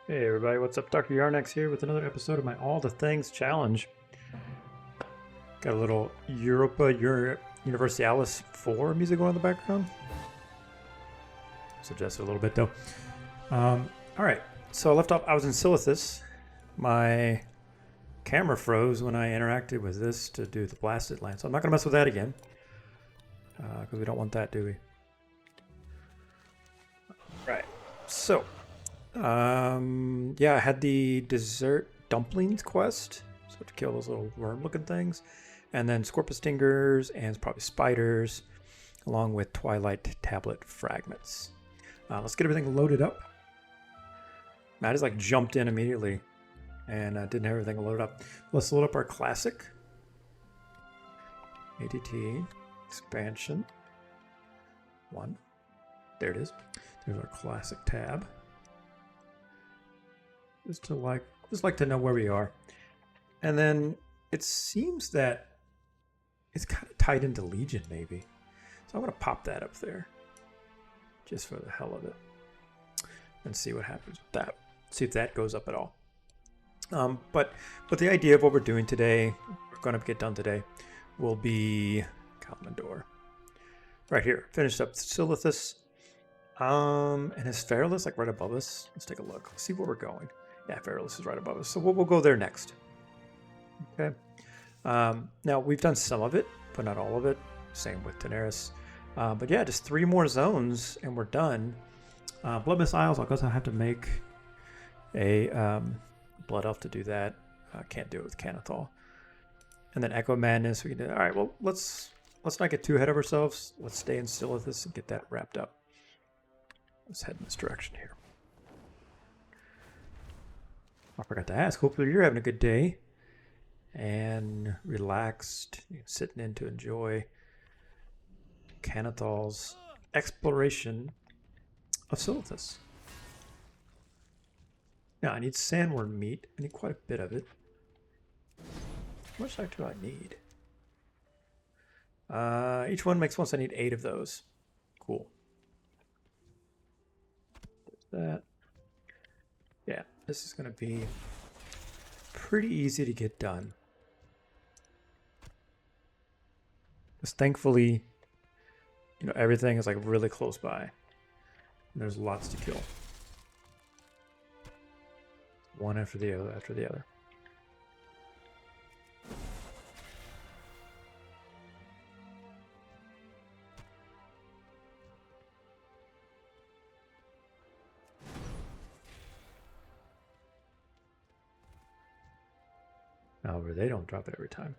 Hey everybody, what's up? Dr. Yarnex here with another episode of my All the Things Challenge. Got a little Universalis 4 music going in the background. Suggest it a little bit though. Alright, so I left off, I was in Silithus. My camera froze when I interacted with this to do the blasted land, so I'm not going to mess with that again. Because we don't want that, do we? Right, so yeah, I had the dessert dumplings quest, so to kill those little worm-looking things, and then scorpion stingers and probably spiders, along with twilight tablet fragments. Let's get everything loaded up. I just like jumped in immediately and didn't have everything loaded up. Let's load up our classic ATT expansion 1. There it is. There's our classic tab. Just like to know where we are. And then it seems that it's kind of tied into Legion maybe. So I'm going to pop that up there just for the hell of it and see what happens with that. See if that goes up at all. But the idea of what we're doing today, we're going to get done today, will be Commodore. Right here, finished up Silithus. And is Feralus like right above us? Let's take a look. Let's see where we're going. Yeah, Feralus is right above us. So we'll go there next. Okay. Now, we've done some of it, but not all of it. Same with Daenerys. But yeah, just 3 more zones, and we're done. Blood Mist Isles, I guess I have to make a Blood Elf to do that. Can't do it with Canathol. And then Echo Madness, we can do. All right, well, let's not get too ahead of ourselves. Let's stay in Silithus and get that wrapped up. Let's head in this direction here. I forgot to ask. Hopefully you're having a good day and relaxed, sitting in to enjoy Canathol's exploration of Silithus. Now I need sandworm meat. I need quite a bit of it. How much do I need? Each one makes one, so I need 8 of those. Cool. There's that. Yeah, this is going to be pretty easy to get done. Because thankfully, everything is like really close by. And there's lots to kill. One after the other, after the other. However, they don't drop it every time.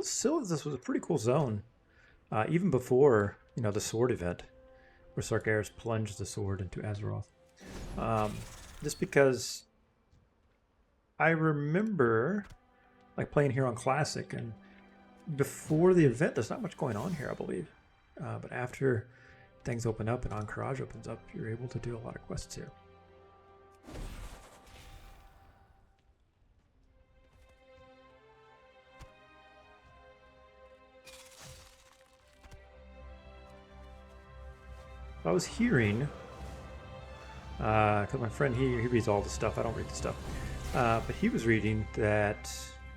So this was a pretty cool zone. Even before, the sword event, where Sargeras plunged the sword into Azeroth. Just because I remember like playing here on Classic, and before the event, there's not much going on here, I believe. But after things open up and Ahn'Qiraj opens up, you're able to do a lot of quests here. I was hearing, because my friend, he reads all the stuff, I don't read the stuff, but he was reading that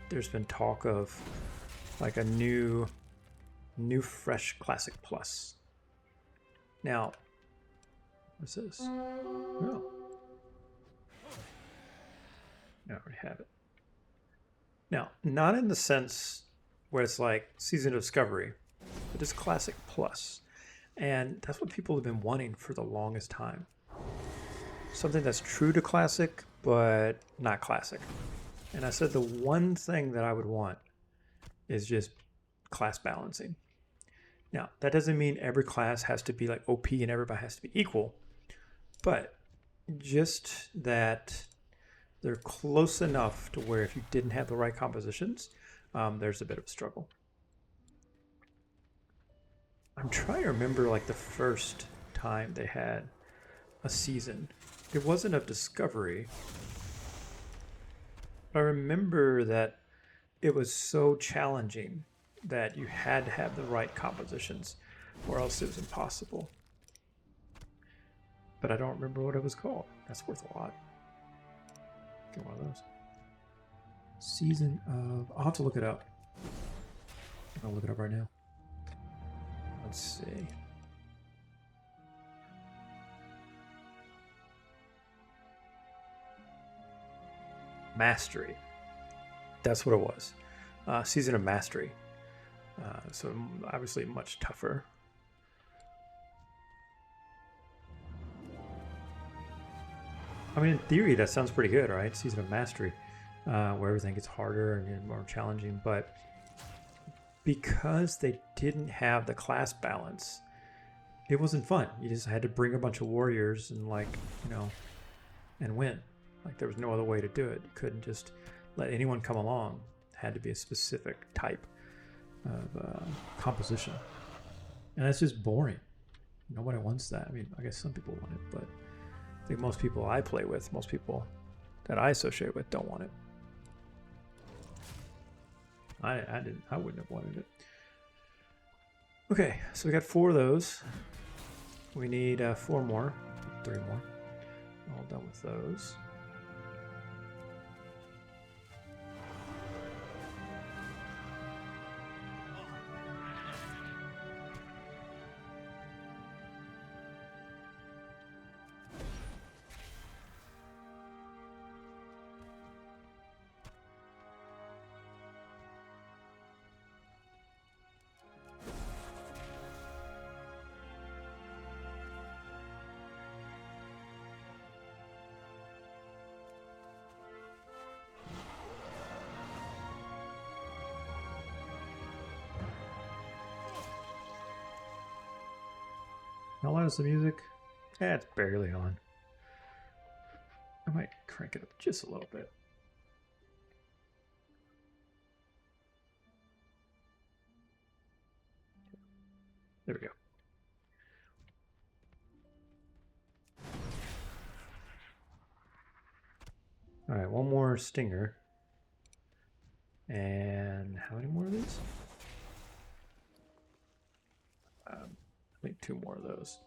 there's been talk of like a new fresh Classic Plus. Now, what's this? Oh. I already have it. Now, not in the sense where it's like Season of Discovery, but it's Classic Plus. And that's what people have been wanting for the longest time. Something that's true to Classic, but not Classic. And I said the one thing that I would want is just class balancing. Now, that doesn't mean every class has to be like OP and everybody has to be equal, but just that they're close enough to where if you didn't have the right compositions, there's a bit of a struggle. I'm trying to remember like the first time they had a season. It wasn't of Discovery. I remember that it was so challenging that you had to have the right compositions. or else it was impossible. But I don't remember what it was called. That's worth a lot. Get one of those. Season of... I'll have to look it up. I'll look it up right now. Let's see. Mastery. That's what it was. Season of Mastery. So obviously much tougher. I mean, in theory, that sounds pretty good, right? Season of Mastery, where everything gets harder and more challenging. But because they didn't have the class balance, it wasn't fun. You just had to bring a bunch of warriors and, like, you know, and win. Like, there was no other way to do it. You couldn't just let anyone come along. It had to be a specific type of composition. And that's just boring. Nobody wants that. I mean, I guess some people want it, but I think most people I play with, most people that I associate with, don't want it. I wouldn't have wanted it. Okay, so we got 4 of those. We need 4 more, 3 more. All done with those. How loud is the music? Yeah, it's barely on. I might crank it up just a little bit. There we go. All right, one more stinger. And how many more of these? I think 2 more of those.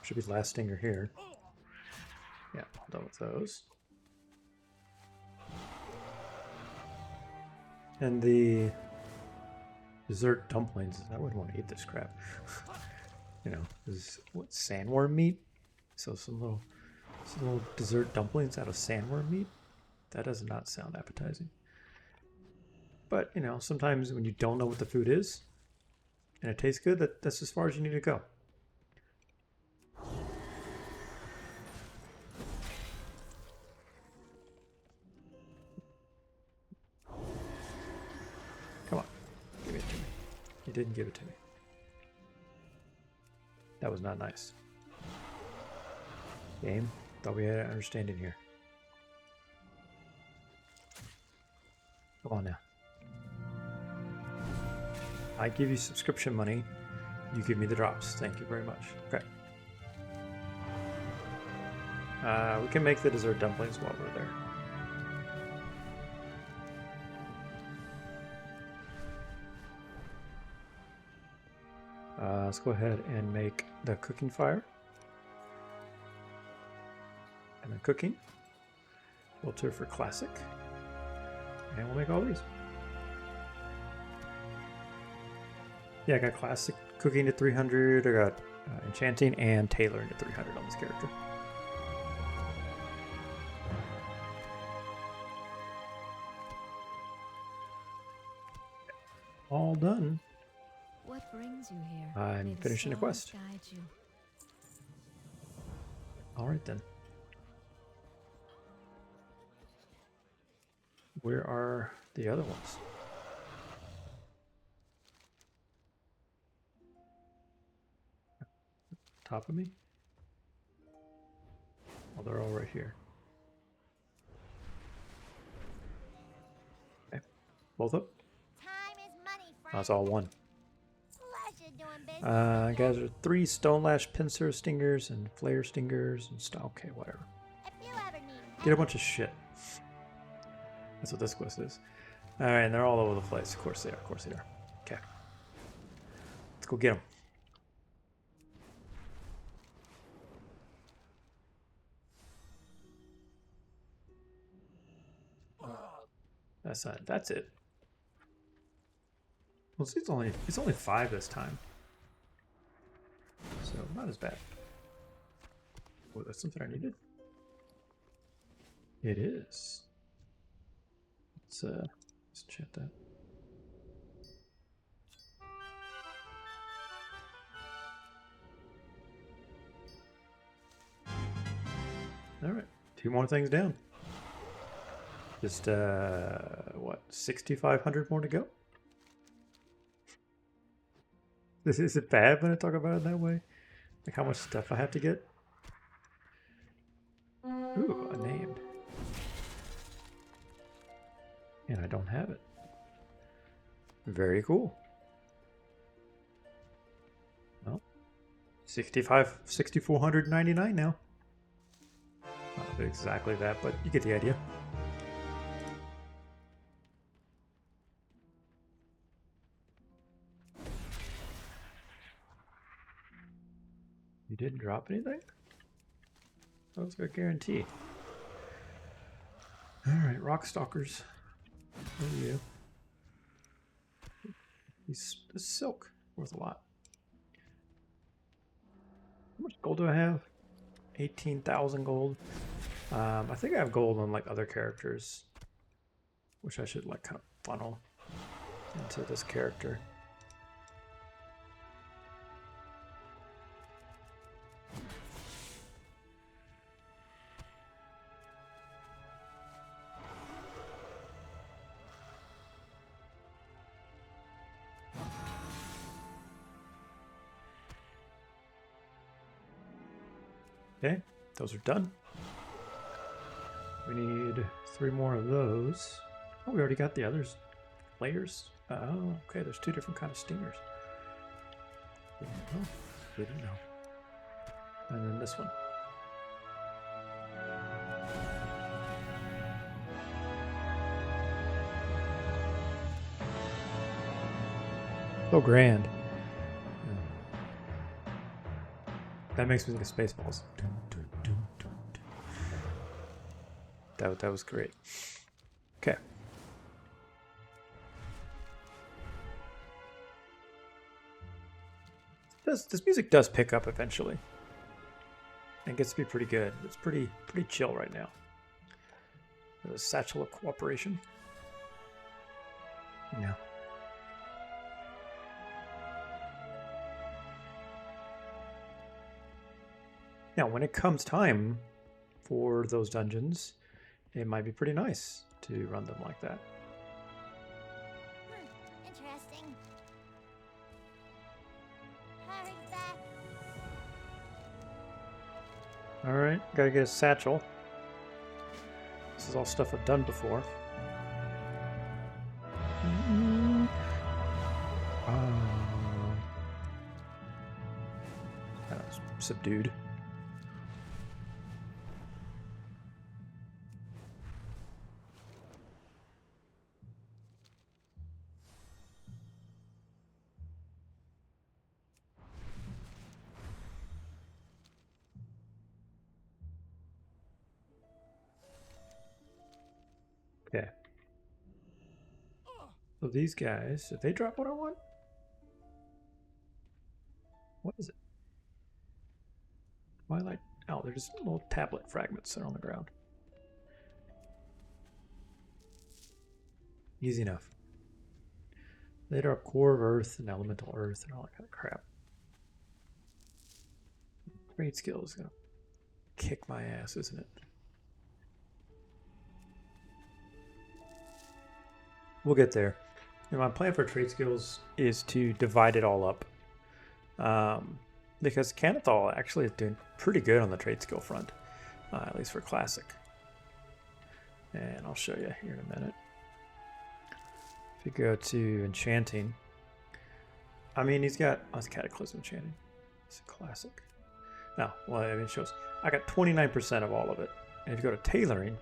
Should be the last stinger here. Yeah, all done with those. And the dessert dumplings, I wouldn't want to eat this crap. You know, this is what, sandworm meat? So some little dessert dumplings out of sandworm meat? That does not sound appetizing. But, you know, sometimes when you don't know what the food is and it tastes good, that's as far as you need to go. Come on, give it to me. You didn't give it to me. That was not nice. Game, thought we had an understanding here. Come on now. I give you subscription money, you give me the drops. Thank you very much. Okay. We can make the dessert dumplings while we're there. Let's go ahead and make the cooking fire. And then cooking. Filter for classic. And we'll make all these. Yeah, I got classic cooking at 300. I got enchanting and tailoring at 300 on this character. All done. What brings you here? I'm finishing the quest. All right then. Where are the other ones? Top of me? Oh, they're all right here. Okay. Both up? Time is money, friend. That's all one. Pleasure doing business. Guys, are 3 stone lash pincer stingers and flare stingers and stuff. Okay, whatever. If you ever need Get a bunch of shit. That's what this quest is. All right, and they're all over the place. Of course they are. Of course they are. Okay. Let's go get them. That's not. That's it. Well, see, it's only 5 this time, so not as bad. Oh, that's something I needed. It is. Let's check that. All right, 2 more things down. Just what, 6,500 more to go? Is it bad when I talk about it that way? Like how much stuff I have to get? Ooh, a name. And I don't have it. Very cool. Well, 6,499 now. Not exactly that, but you get the idea. You didn't drop anything? That was a guarantee. Alright, rock stalkers. What are you? This silk worth a lot. How much gold do I have? 18,000 gold. I think I have gold on like other characters, which I should like kind of funnel into this character. Okay, those are done. We need 3 more of those. Oh, we already got the others. Layers? Oh, okay, there's 2 different kind of stingers. Oh, good to know. And then this one. So grand. That makes me think of Spaceballs. That was great. Okay. This music does pick up eventually. And gets to be pretty good. It's pretty chill right now. The Satchel of Cooperation. No. Now, when it comes time for those dungeons, it might be pretty nice to run them like that. Interesting. Hurry back. Alright, gotta get a satchel. This is all stuff I've done before. That was subdued. Okay. So these guys, did they drop what I want? What is it? Twilight. Oh, they're just little tablet fragments that are on the ground. Easy enough. They are core of earth and elemental earth and all that kind of crap. Trade skill is gonna kick my ass, isn't it? We'll get there. And my plan for trade skills is to divide it all up. Because Canathol actually is doing pretty good on the trade skill front, at least for Classic. And I'll show you here in a minute. If you go to Enchanting, I mean, he's got, oh, it's Cataclysm Enchanting. It's a Classic. No, well, I mean, it shows, I got 29% of all of it. And if you go to Tailoring,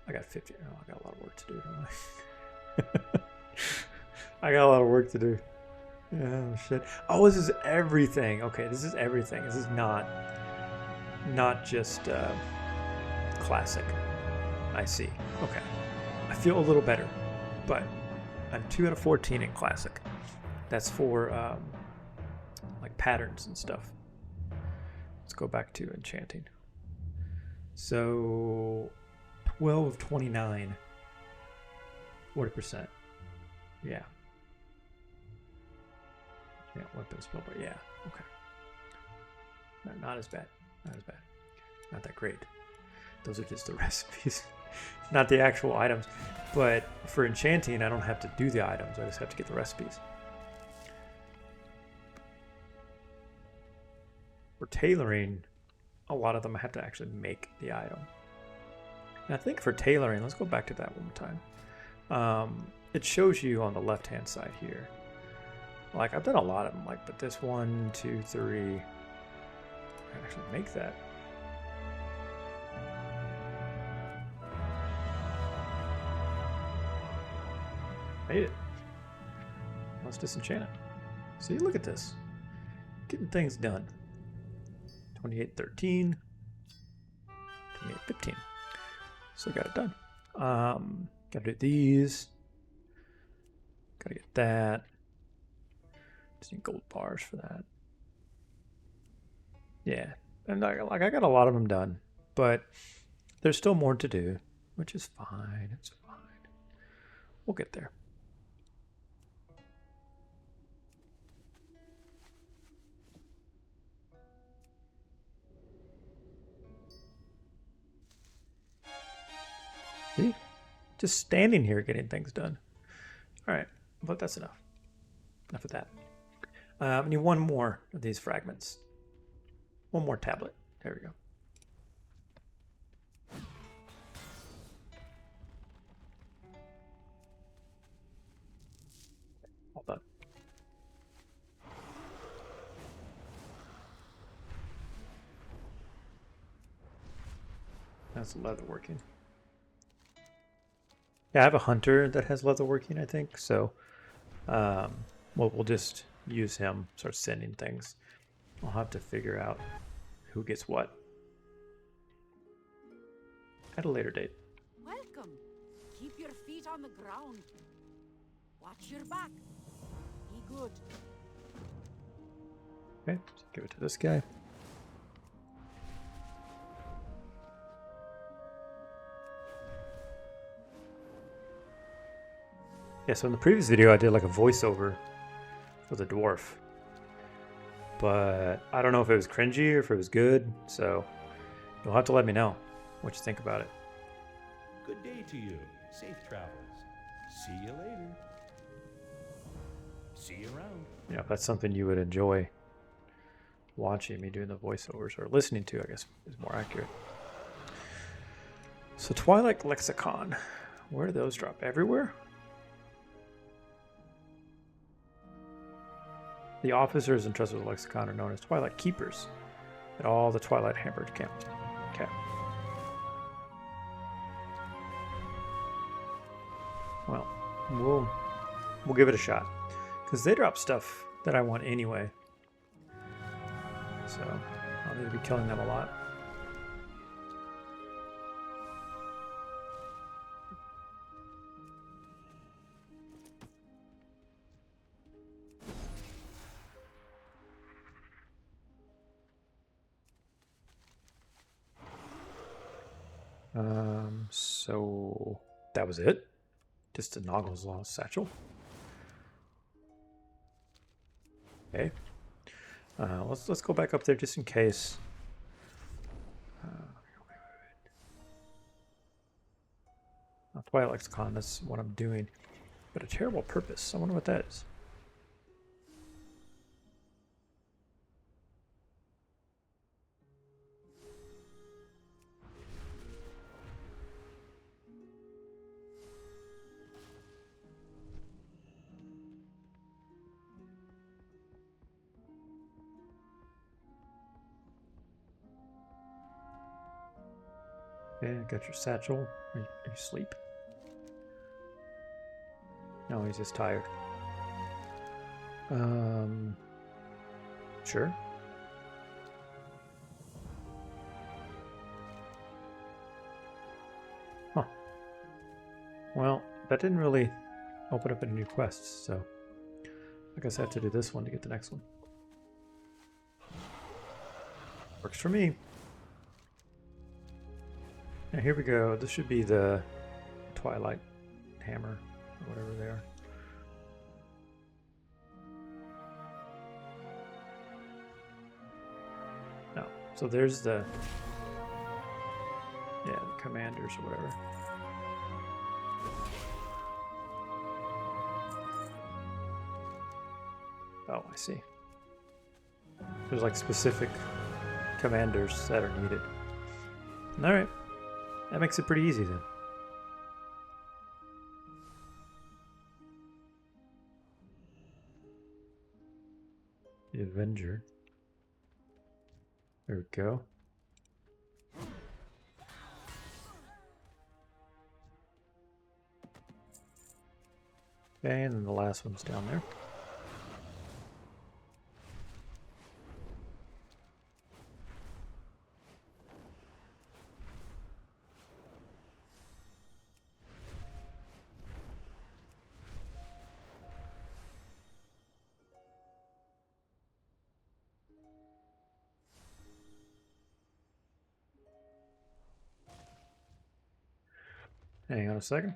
I got 50. Oh, I got a lot of work to do, don't I? I got a lot of work to do. Oh shit. Oh, this is everything. Okay, this is everything. This is not just classic. I see. Okay. I feel a little better, but I'm 2 out of 14 in classic. That's for like patterns and stuff. Let's go back to enchanting. So 12 of 29. 40%. Yeah. Yeah, weapon spell, but yeah. Okay. Not as bad. Not as bad. Not that great. Those are just the recipes. Not the actual items. But for enchanting, I don't have to do the items. I just have to get the recipes. For tailoring, a lot of them I have to actually make the item. And I think for tailoring, let's go back to that one more time. It shows you on the left-hand side here. Like, I've done a lot of them, like, but this 1, 2, 3, I can actually make that. Made it. Let's disenchant it. See, look at this. Getting things done. 2813. 2815. So got it done. Gotta do these. Gotta get that. Just need gold bars for that. Yeah. And I got a lot of them done. But there's still more to do. Which is fine. It's fine. We'll get there. See? Just standing here getting things done. Alright, but that's enough. Enough of that. I need one more of these fragments. One more tablet. There we go. All done. That's leather working. Yeah, I have a hunter that has leather working, I think. So, we'll just use him. Start sending things. I'll have to figure out who gets what at a later date. Welcome. Keep your feet on the ground. Watch your back. Be good. Okay, so give it to this guy. Yeah, so in the previous video I did like a voiceover for the dwarf. But I don't know if it was cringy or if it was good, so you'll have to let me know what you think about it. Good day to you. Safe travels. See you later. See you around. You know, if that's something you would enjoy watching me doing the voiceovers, or listening to, I guess is more accurate. So Twilight Lexicon. Where do those drop? Everywhere? The officers entrusted with the lexicon are known as Twilight Keepers at all the Twilight Hammer camps. Okay. Well, we'll give it a shot, because they drop stuff that I want anyway. So I'll need to be killing them a lot. So that was it. Just a Noggles Law satchel. Okay. Let's go back up there just in case. Twilight Lexicon, that's what I'm doing. But a terrible purpose. I wonder what that is. Okay, got your satchel. Are you asleep? No, he's just tired. Sure. Huh. Well, that didn't really open up any new quests, so I guess I have to do this one to get the next one. Works for me. Now here we go. This should be the Twilight Hammer, or whatever they are. No. So there's the... yeah, the commanders or whatever. Oh, I see. There's like specific commanders that are needed. Alright. That makes it pretty easy then. The Avenger. There we go. Okay, and then the last one's down there. Hang on a second.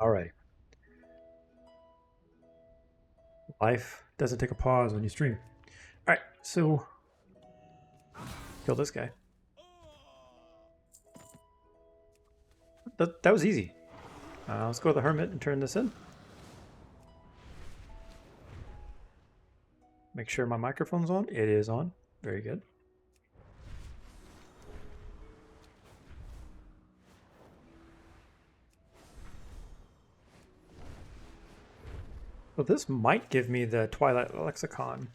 Alright. Life doesn't take a pause when you stream. Alright, so kill this guy. That was easy. Let's go to the Hermit and turn this in. Make sure my microphone's on. It is on. Very good. So this might give me the Twilight Lexicon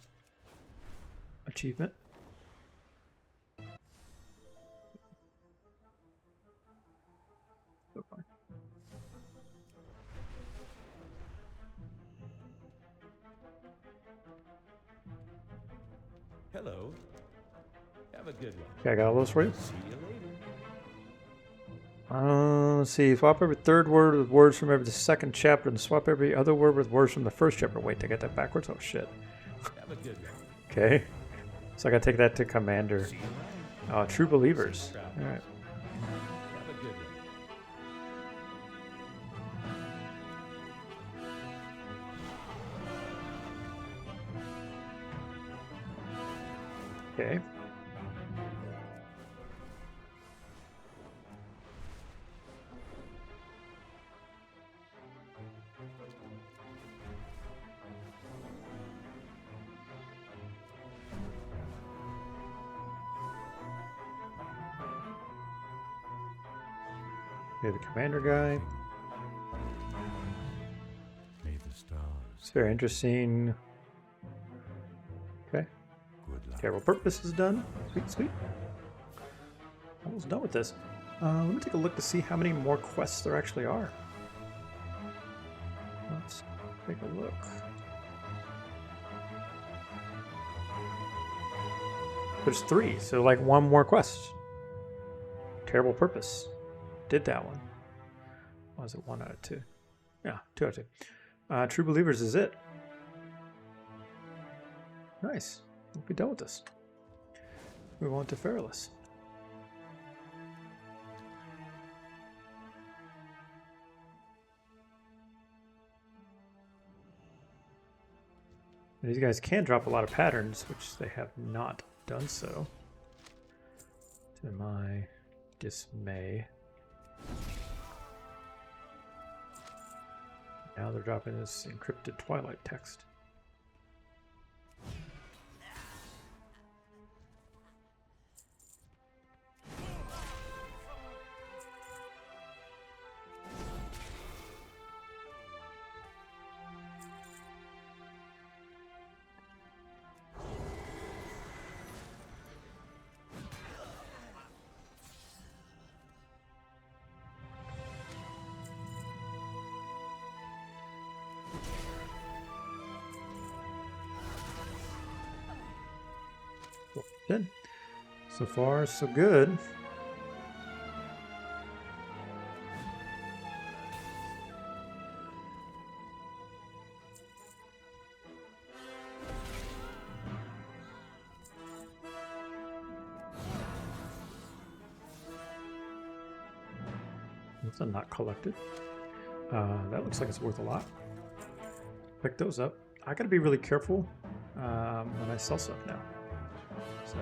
achievement. So fine. Hello. Have a good one. Okay, I got all those for you. See you later. Let's see. Swap every third word with words from every second chapter, and swap every other word with words from the first chapter. Wait, I got that backwards? Oh shit. Have a good one. Okay. So I gotta take that to Commander. See you around. True Believers. Safe travels. Alright. Have a good one. Okay. Okay, the Commander guy. May the stars. It's very interesting. Okay. Good luck. Terrible Purpose is done. Sweet, sweet. Almost done with this. Let me take a look to see how many more quests there actually are. Let's take a look. There's 3, so like 1 more quest. Terrible Purpose. Did that one. Was it 1 out of 2? Yeah, 2 out of 2. True Believers is it. Nice. We'll be done with this. Move on to Feralus. These guys can drop a lot of patterns, which they have not done so. To my dismay. Now they're dropping this encrypted Twilight text. Good. So far, so good. That's not collected. That looks like it's worth a lot. Pick those up. I gotta be really careful when I sell stuff now. So,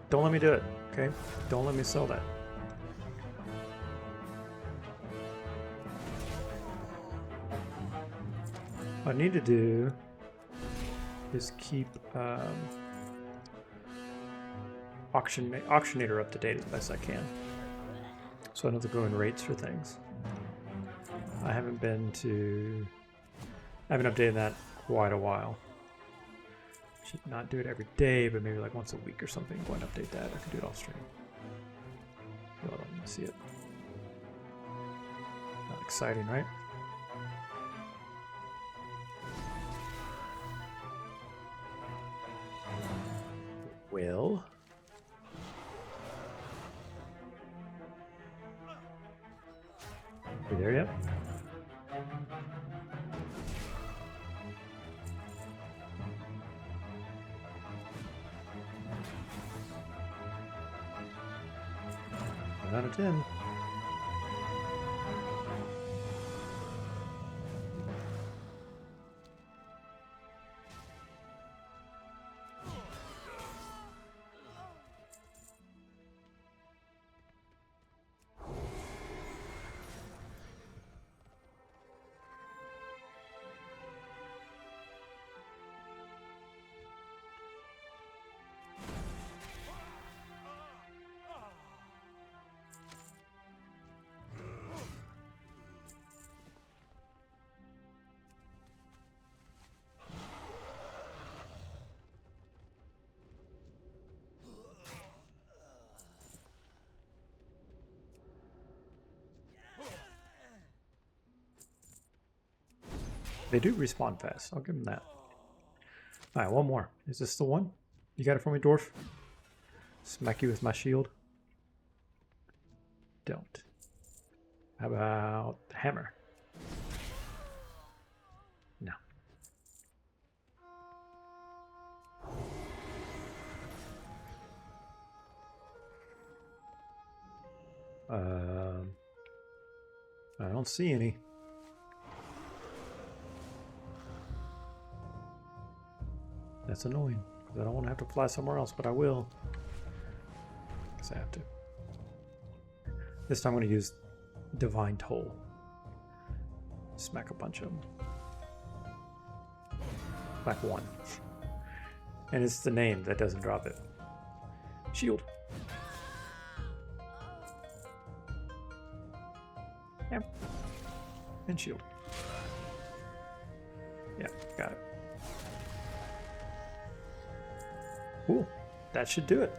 don't let me do it, okay? Don't let me sell that. What I need to do is keep auctionator up to date as best I can. So I know the going rates for things. I haven't updated that quite a while. Should not do it every day, but maybe like once a week or something. Go and update that. I can do it off stream. Hold on, let me see it. Not exciting, right? Well. You there yet? Out of 10. They do respawn fast. I'll give them that. Alright, one more. Is this the one? You got it for me, dwarf? Smack you with my shield? Don't. How about the hammer? No. I don't see any. That's annoying, because I don't want to have to fly somewhere else, but I will. Because I have to. This time I'm going to use Divine Toll. Smack a bunch of them. Back one. And it's the name that doesn't drop it. Shield. Yep. And shield. Yeah, got it. Cool. That should do it.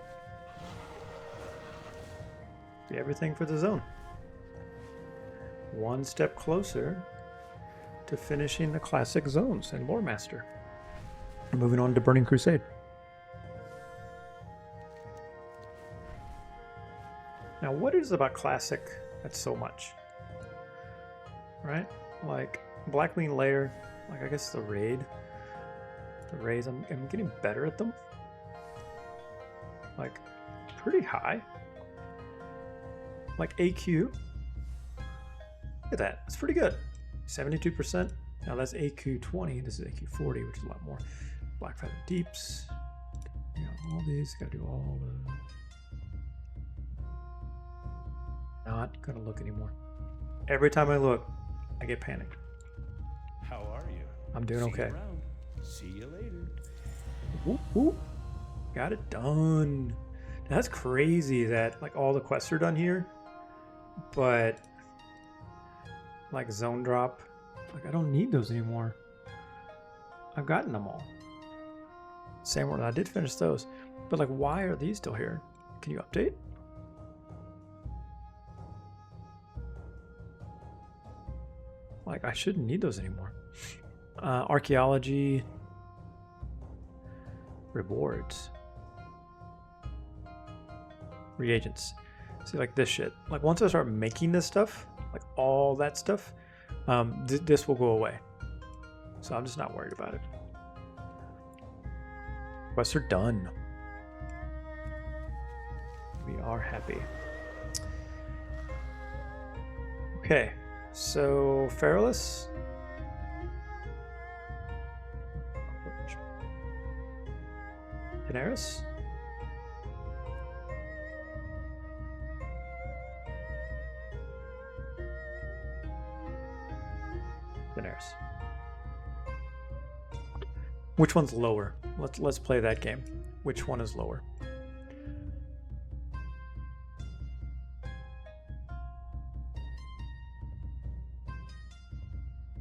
Be everything for the zone. One step closer to finishing the classic zones and Lore Master. Moving on to Burning Crusade. Now, what is about Classic that's so much? Right? Like, Blacklean Lair, like I guess the raid. The raids, I'm getting better at them. Like, pretty high. Like AQ. Look at that. It's pretty good. 72%. Now that's AQ 20. This is AQ 40, which is a lot more. Black Feather Deeps. You know, all these. Gotta do all the. Not gonna look anymore. Every time I look, I get panicked. How are you? I'm doing See you okay. around. See you later. Whoop, whoop. Got it done. That's crazy that like all the quests are done here, but like zone drop, like I don't need those anymore. I've gotten them all. Same word. I did finish those, but like why are these still here? Can you update? Like I shouldn't need those anymore. Archaeology rewards. Reagents. See, like this shit. Like once I start making this stuff, like all that stuff, this will go away. So I'm just not worried about it. Quests are done. We are happy. Okay, so Feralus. Daenerys. Daenerys. Which one's lower? Let's play that game. Which one is lower?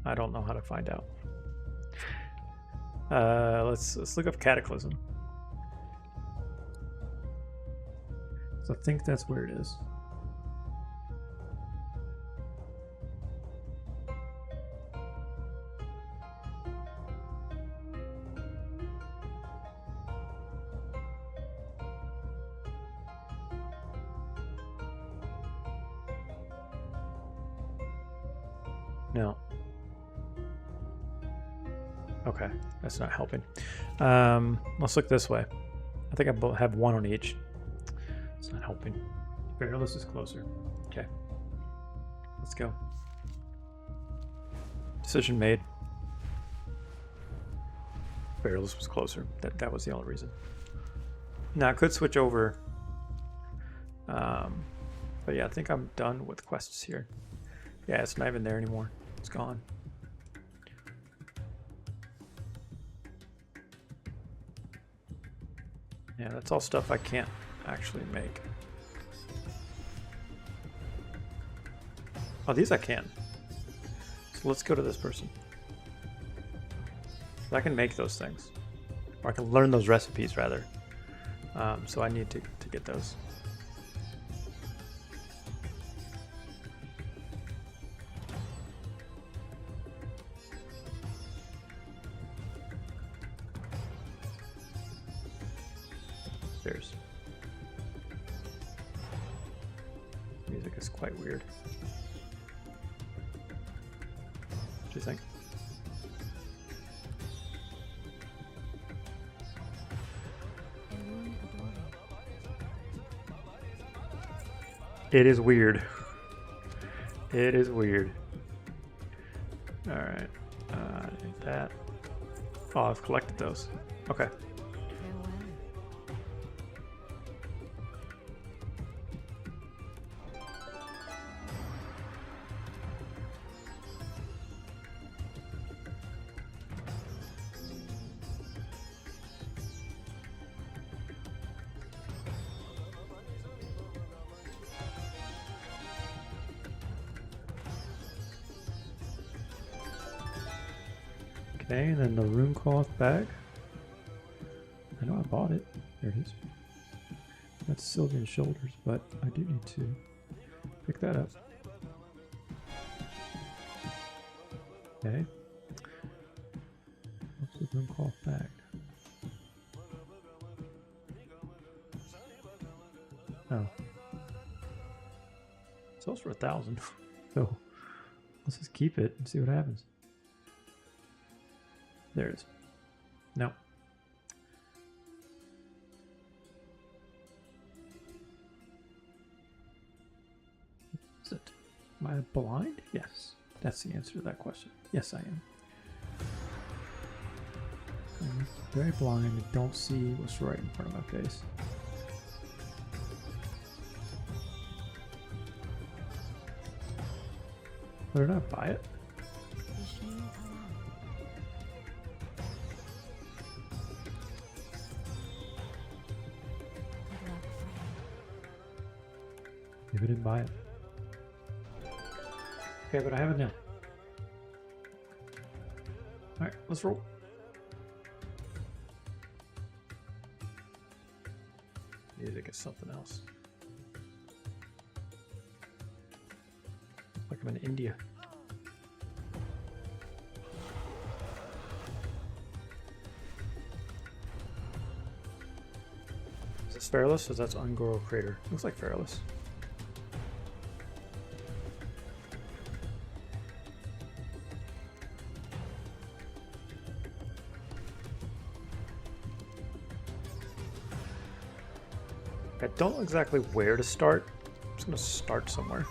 I don't know how to find out. Let's look up Cataclysm. So I think that's where it is. No. Okay, that's not helping. Let's look this way. I think I have one on each. It's not helping. Feralus is closer. Okay. Let's go. Decision made. Feralus was closer. That was the only reason. Now I could switch over. But yeah, I think I'm done with quests here. Yeah, it's not even there anymore. It's gone. Yeah, that's all stuff I can't actually make. Oh, these I can. So let's go to this person. So I can make those things. Or I can learn those recipes, rather. So I need to get those. There's music is quite weird. What do you think? It is weird. It is weird. All right, that. Oh, I've collected those. Okay. Okay, and then the rune cloth bag. I know I bought it. There it is. That's Sylvian shoulders, but I do need to pick that up. Okay. What's the rune cloth bag? Oh. Sells for 1,000. So let's just keep it and see what happens. There it is. No. Is it? Am I blind? Yes. That's the answer to that question. Yes, I am. I'm very blind and don't see what's right in front of my face. Why did I buy it? Maybe I didn't buy it. Okay, but I have it now. Alright, let's roll. Music is something else. Like I'm in India. Is this Fairless? Or that's Ungoro Crater? Looks like Fairless. I don't know exactly where to start. I'm just going to start somewhere.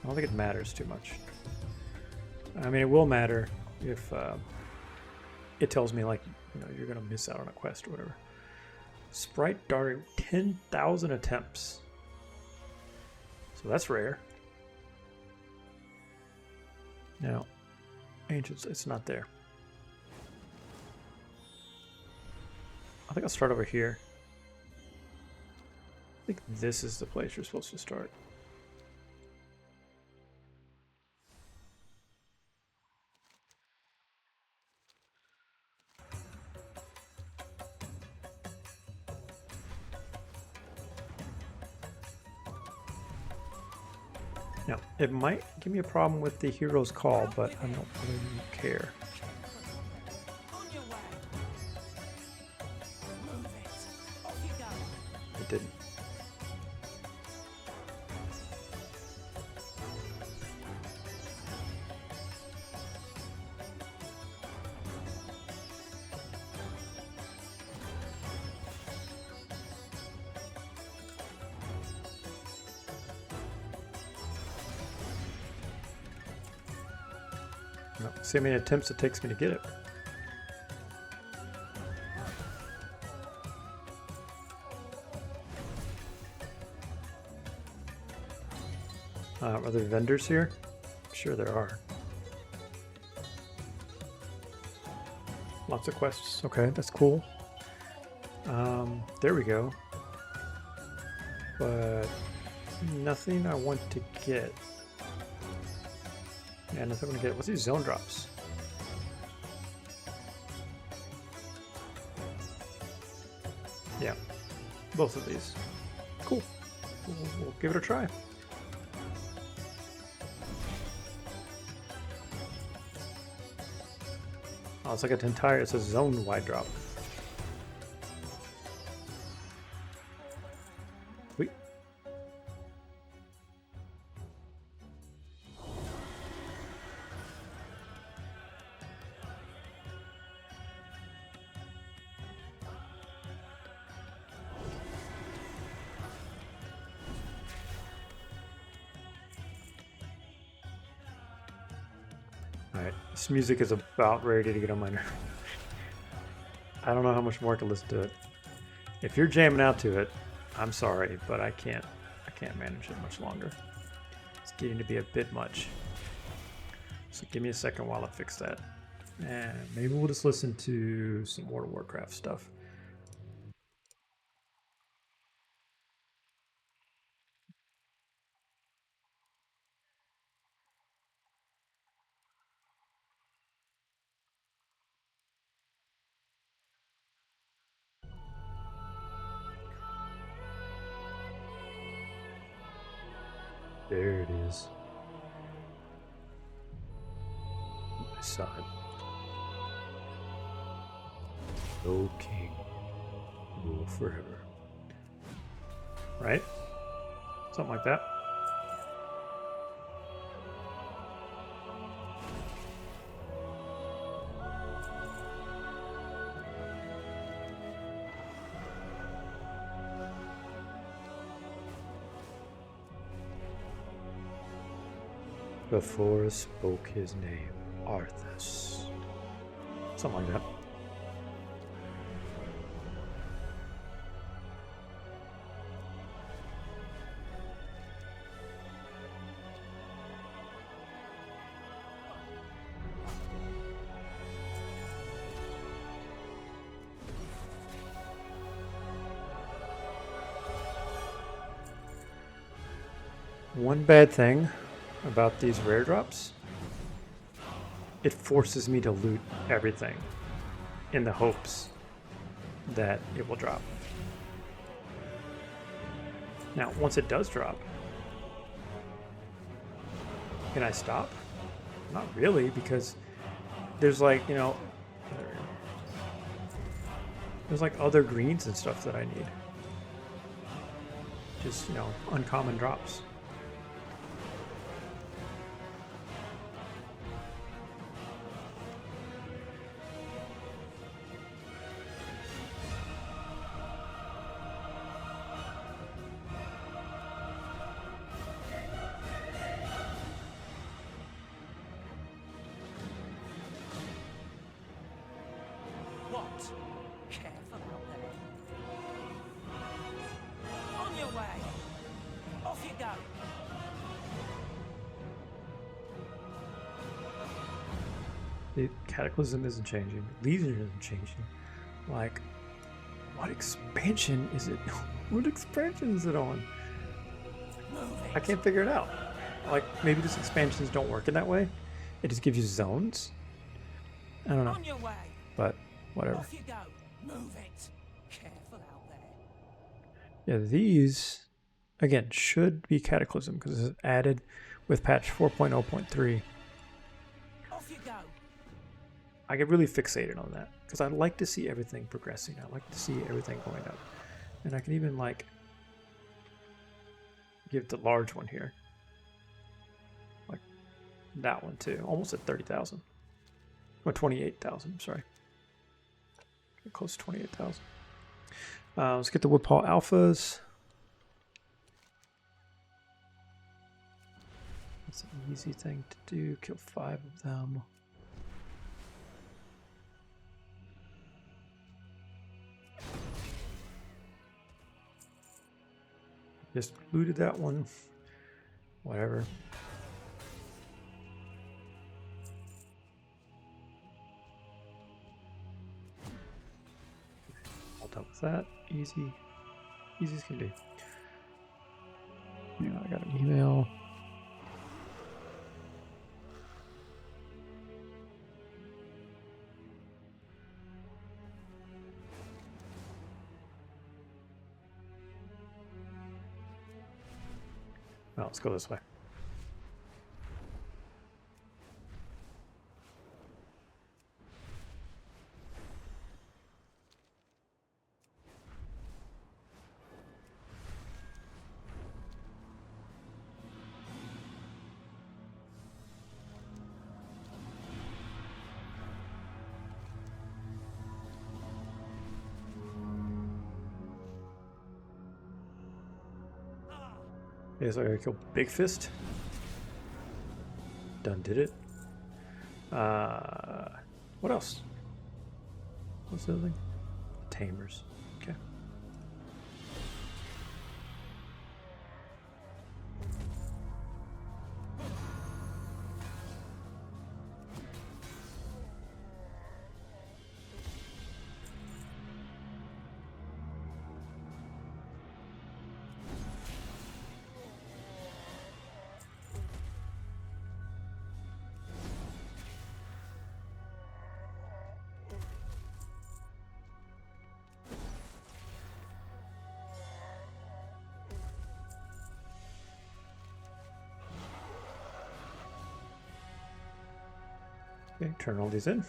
I don't think it matters too much. I mean, it will matter if it tells me, like, you know, you're going to miss out on a quest or whatever. Sprite Dari, 10,000 attempts. So that's rare. Now, Ancients, it's not there. I think I'll start over here. I think this is the place you're supposed to start. Now, it might give me a problem with the hero's call, but I don't really care. It didn't. No. See how many attempts it takes me to get it. Are there vendors here? Sure there are. Lots of quests. Okay, that's cool. There we go. But nothing I want to get. Yeah, nothing I want to get. What's these zone drops? Yeah, both of these. Cool. We'll give it a try. Oh, it's like an entire, it's a zone-wide drop. Wait. Alright, this music is about ready to get on my nerve. I don't know how much more I can listen to it. If you're jamming out to it, I'm sorry, but I can't manage it much longer. It's getting to be a bit much. So give me a second while I fix that. And maybe we'll just listen to some World of Warcraft stuff. There it is. My son. O king, rule forever. Right? Something like that. before spoke his name, Arthas. Something like that. One bad thing about these rare drops, it forces me to loot everything in the hopes that it will drop. Now, once it does drop, can I stop? Not really, because there's like, you know, there's like other greens and stuff that I need. Just, you know, uncommon drops. What? Careful out there. On your way. Off you go. The Cataclysm isn't changing. Legion isn't changing. Like, what expansion is it? What expansion is it on? I can't figure it out. Like, maybe these expansions don't work in that way. It just gives you zones. I don't know. On your way. But whatever. Off you go. Move it. Careful out there. Yeah, these, again, should be Cataclysm because it's added with patch 4.0.3. Off you go. I get really fixated on that because I like to see everything progressing. I like to see everything going up. And I can even, like, give the large one here. Like that one too. Almost at 30,000. Or 28,000, sorry. Get close to 28,000. Let's get the Woodpaw Alphas. That's an easy thing to do. Kill 5 of them. Just looted that one. Whatever. All done with that. Easy. Easy as can be. Yeah, I got an email. Well, let's go this way. Okay, so I gotta kill Big Fist. Done did it. What else? What's the other thing? Tamers. Okay. Okay, turn all these in.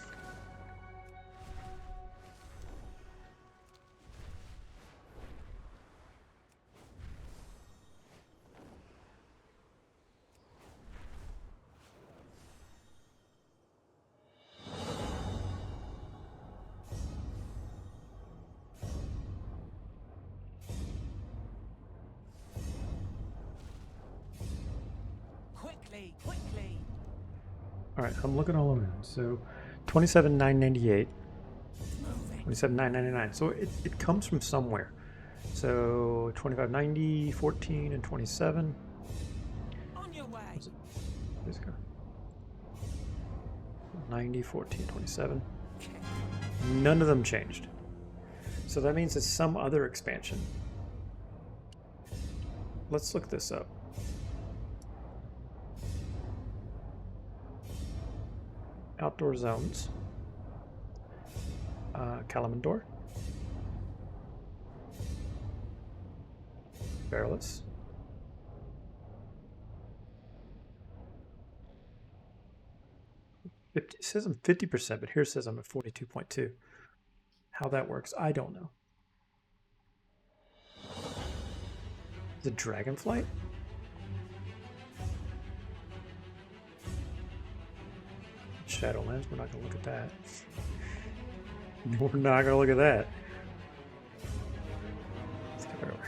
Quickly, quickly. Alright, I'm looking all around. So 27,998, Move it. 27,999. So it comes from somewhere. So 2590, 14, and 27. On your way. Let's go. 90, 14, 27. None of them changed. So that means it's some other expansion. Let's look this up. Outdoor zones. Kalimdor. Barrelets. It says I'm 50%, but here it says I'm at 42.2. How that works, I don't know. The Dragonflight? Shadowlands, we're not going to look at that. We're not going to look at that. Let's get over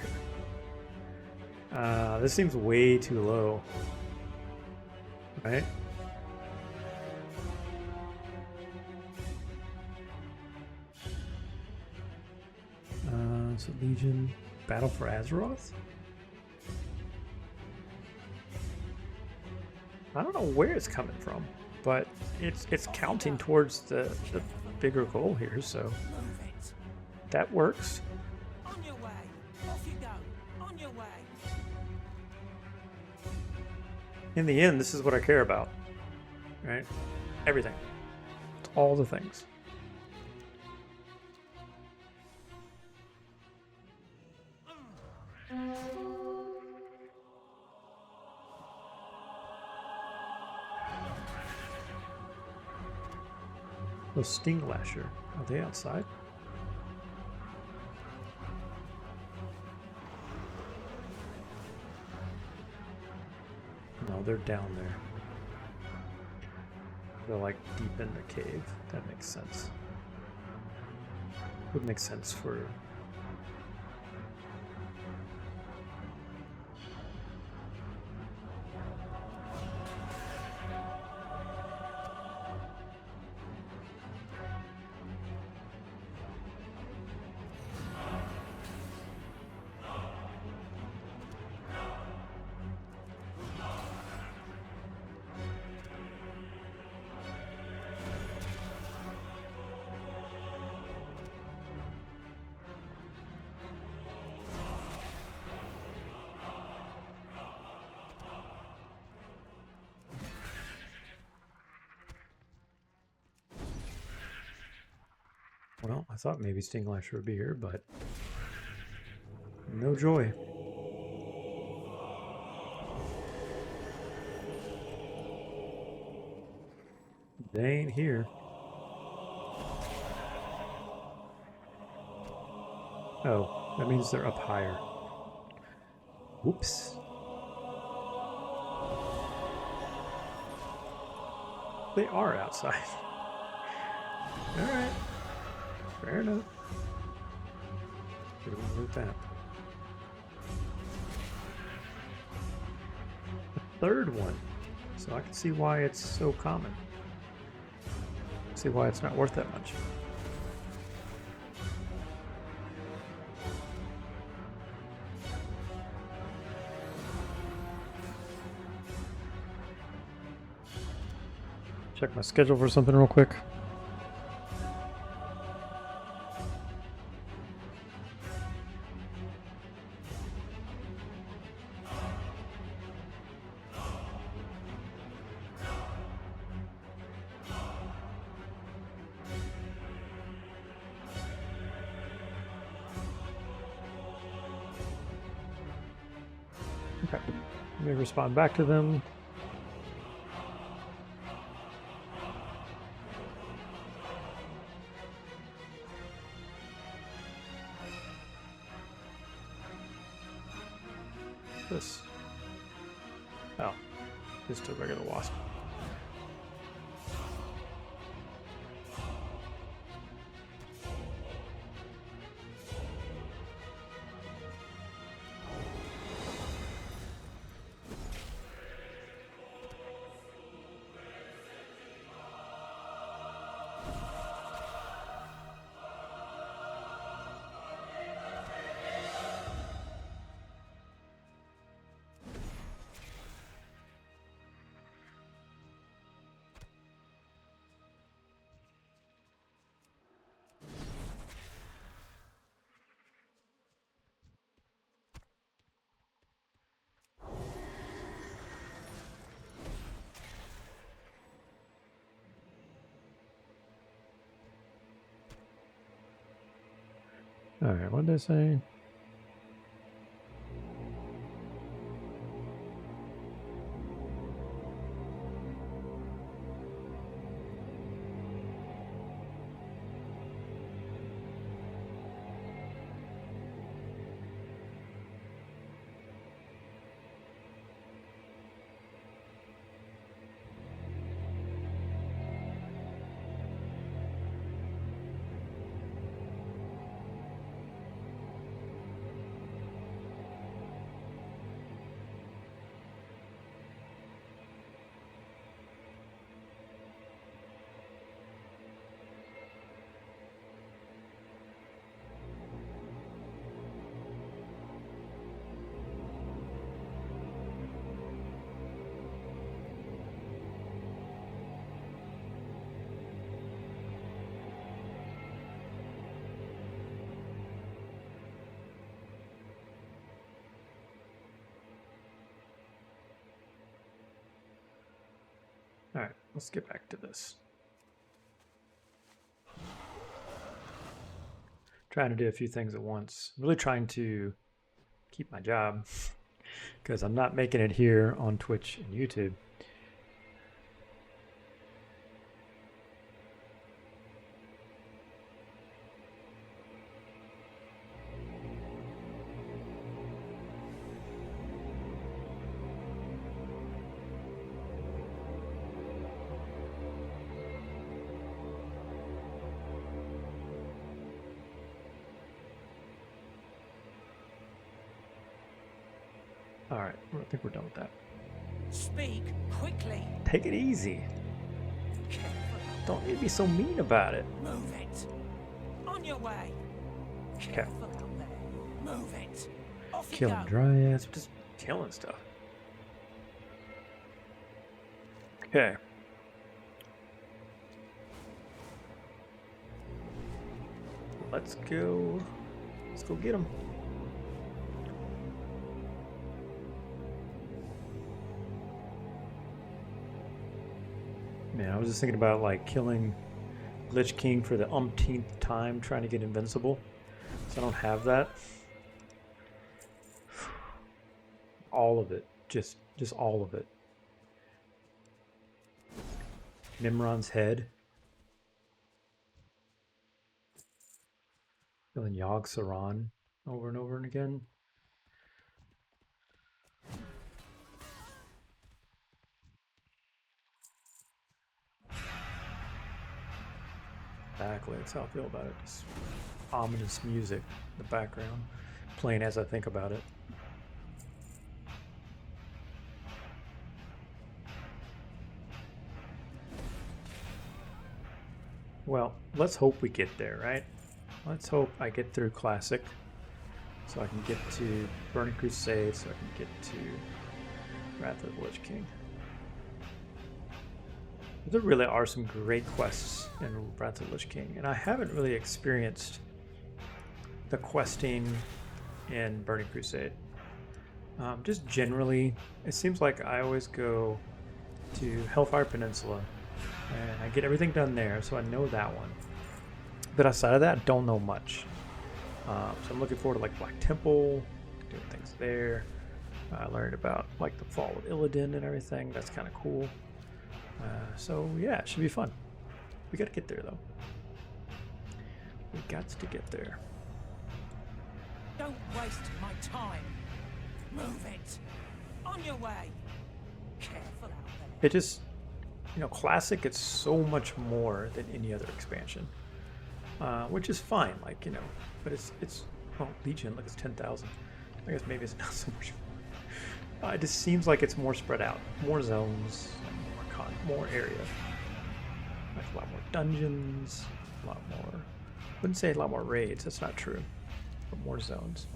here. This seems way too low. Right? So Legion, Battle for Azeroth? I don't know where it's coming from, but it's counting towards the bigger goal here, so Move it. that works. On your way. Off you go. On your way. In the end, this is what I care about, right? Everything. It's all the things. Those Sting Lasher, are they outside? No, they're down there. They're like deep in the cave. That makes sense. Would make sense for... Well, I thought maybe Sting Lasher would be here, but no joy. They ain't here. Oh, that means they're up higher. Whoops. They are outside. Alright. Fair enough. Should have moved that. The third one. So I can see why it's so common. See why it's not worth that much. Check my schedule for something real quick. Okay, let me respond back to them. This. Oh, just a regular wasp. Alright, what did they say? Alright, let's get back to this. Trying to do a few things at once. Really trying to keep my job because I'm not making it here on Twitch and YouTube. Alright, I think we're done with that. Speak quickly. Take it easy. Careful. Don't need to be so mean about it. Move it. On your way. Careful out there. Move it. Off you Killing go. dryads, just killing stuff. Okay. Let's go get them. Man, I was just thinking about like killing Lich King for the umpteenth time trying to get invincible. So I don't have that. All of it. Just all of it. Nimron's head. Killing Yogg Saron over and over and again. Exactly, that's how I feel about it. Just ominous music in the background, playing as I think about it. Well, let's hope we get there, right? Let's hope I get through Classic, so I can get to Burning Crusade, so I can get to Wrath of the Lich King. There really are some great quests in Wrath of the Lich King, and I haven't really experienced the questing in Burning Crusade. Just generally, it seems like I always go to Hellfire Peninsula, and I get everything done there, so I know that one. But outside of that, I don't know much. So I'm looking forward to like Black Temple, doing things there. I learned about like the fall of Illidan and everything. That's kind of cool. So yeah, it should be fun. We got to get there though. We got to get there. Don't waste my time. Move it. On your way. Careful out there. It just, Classic, it's so much more than any other expansion, which is fine. Like, but it's well, Legion, like it's 10,000. I guess maybe it's not so much more. It just seems like it's more spread out, more zones, more area. Like a lot more dungeons, a lot more. I wouldn't say a lot more raids. That's not true, but more zones.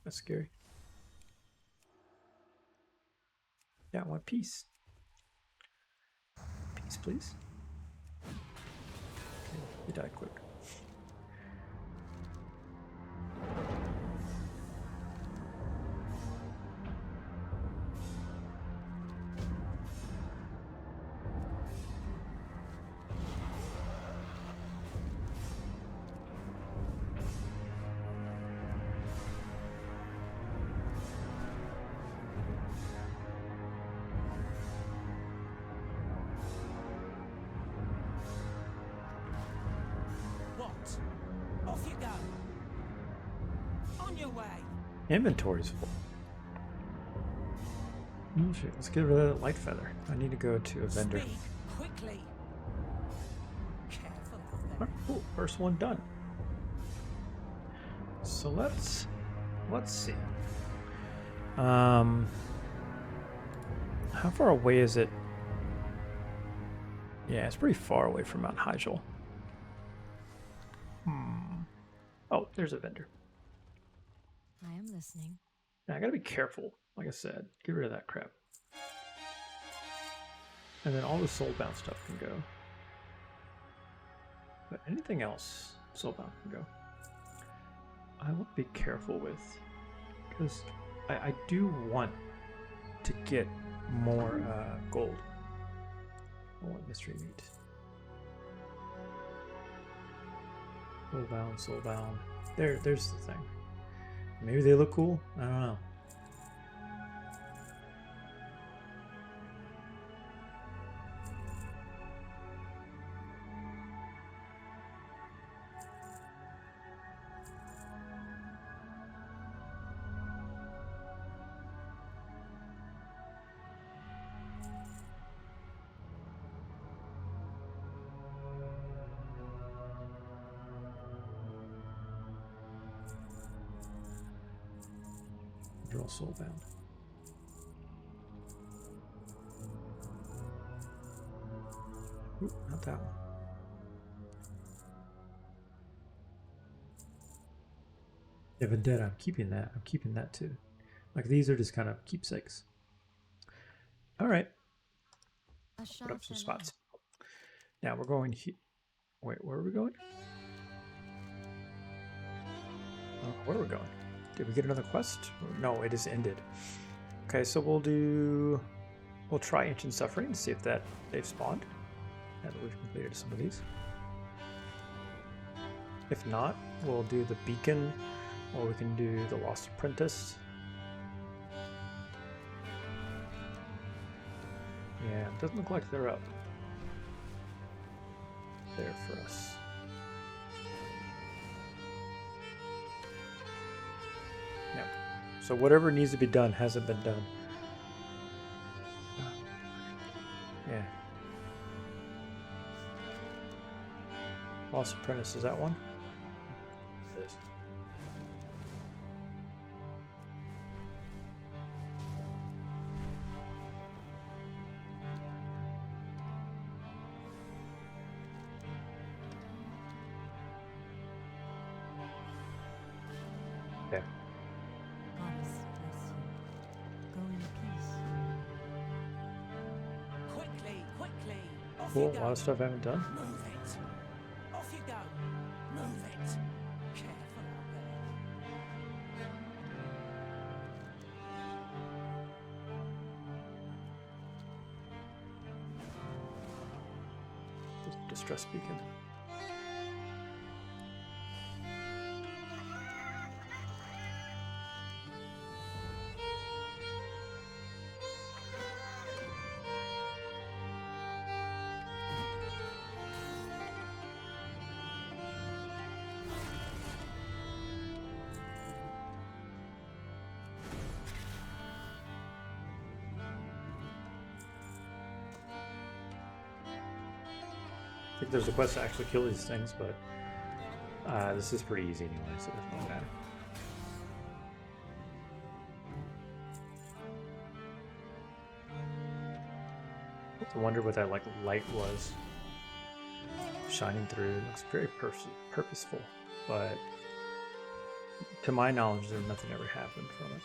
That's scary. Yeah, I want peace. Peace, please. Okay, you died quick. Inventory's full. Oh, shit. Let's get rid of that light feather. I need to go to a vendor. Speak quickly. Careful out there. Alright, cool. First one done. So let's see. How far away is it? Yeah, it's pretty far away from Mount Hyjal. Oh, there's a vendor. I am listening. Now, I gotta be careful. Like I said, get rid of that crap. And then all the soulbound stuff can go. But anything else, soulbound can go. I want to be careful with, because I do want to get more gold. I want mystery meat. Soulbound, soulbound. There's the thing. Maybe they look cool. I don't know. They're all soulbound. Ooh, not that one. Yeah, Vendetta, I'm keeping that. I'm keeping that too. Like, these are just kind of keepsakes. All right. A Put up some shelter spots. Now we're going here. Wait, where are we going? Where are we going? Did we get another quest? No, it is ended. Okay, so we'll try Ancient Suffering to see if they've spawned. Now that we've completed some of these. If not, we'll do the Beacon, or we can do the Lost Apprentice. Yeah, it doesn't look like they're up there for us. No. So whatever needs to be done hasn't been done. Yeah. Lost Apprentice, is that one? It is. Okay. Goddess bless you. Go in peace. Quickly, quickly. Off Cool, you a go. lot of stuff I haven't done. Move it. Off you go. Move it. Careful out there. Distress Beacon. I think there's a quest to actually kill these things, but this is pretty easy anyway, so it doesn't really matter. I wonder what that like light was shining through. It looks very purposeful, but to my knowledge, there nothing ever happened from it.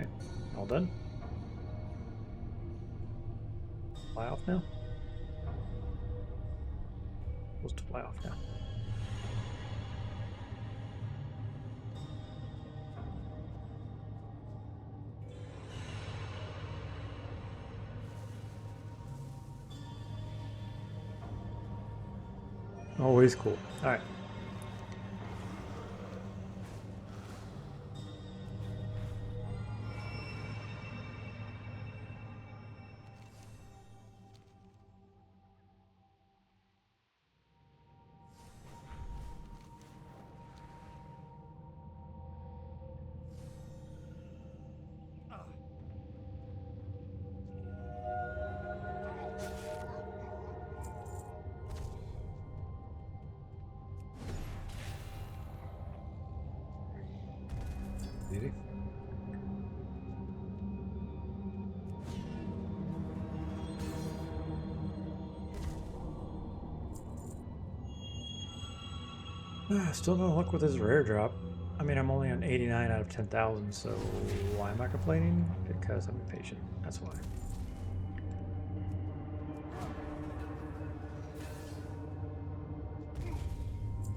Okay, all done. Fly off now? Supposed to fly off now. Always cool. Alright. Easy. Still no luck with his rare drop. I mean, I'm only on 89 out of 10,000, so why am I complaining? Because I'm impatient. That's why.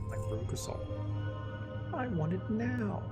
Like Rook Assault. I want it now.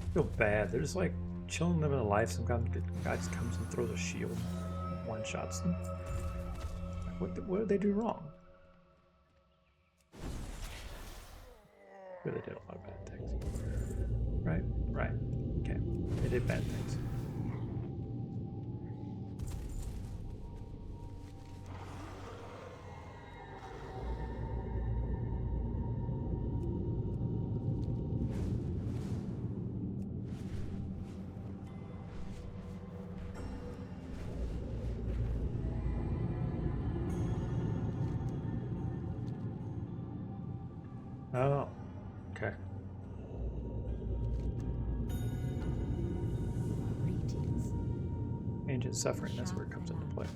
I feel bad. They're just like chilling them in a life. Some guy just comes and throws a shield, one shots them. Like, what did they do wrong? Really did a lot of bad things. Right? Right. Okay. They did bad things. Oh, okay. Greetings. Ancient suffering, that's where it comes into play.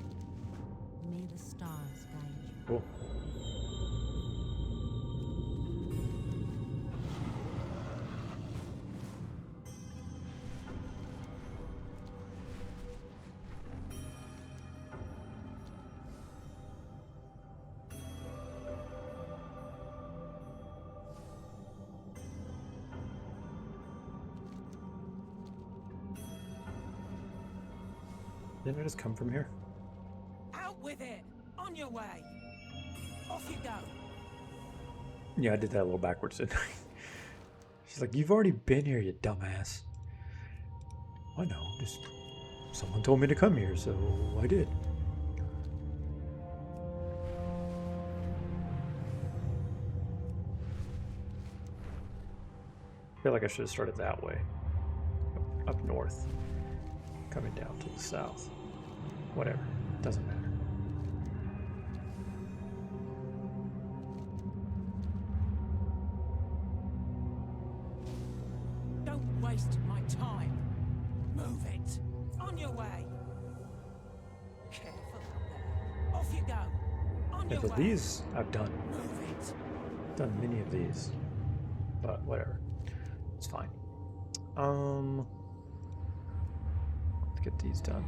May the stars guide you. Cool. Didn't it just come from here? Out with it! On your way! Off you go! Yeah, I did that a little backwards, didn't I? She's like, you've already been here, you dumbass. I know, just someone told me to come here, so I did. I feel like I should have started that way. Up north. Coming down to the south. Whatever. Doesn't matter. Don't waste my time! Move it! On your way! Careful out there! Off you go! On Yeah, your but way! these I've done. Move it! Done many of these. But whatever. It's fine. Let's get these done.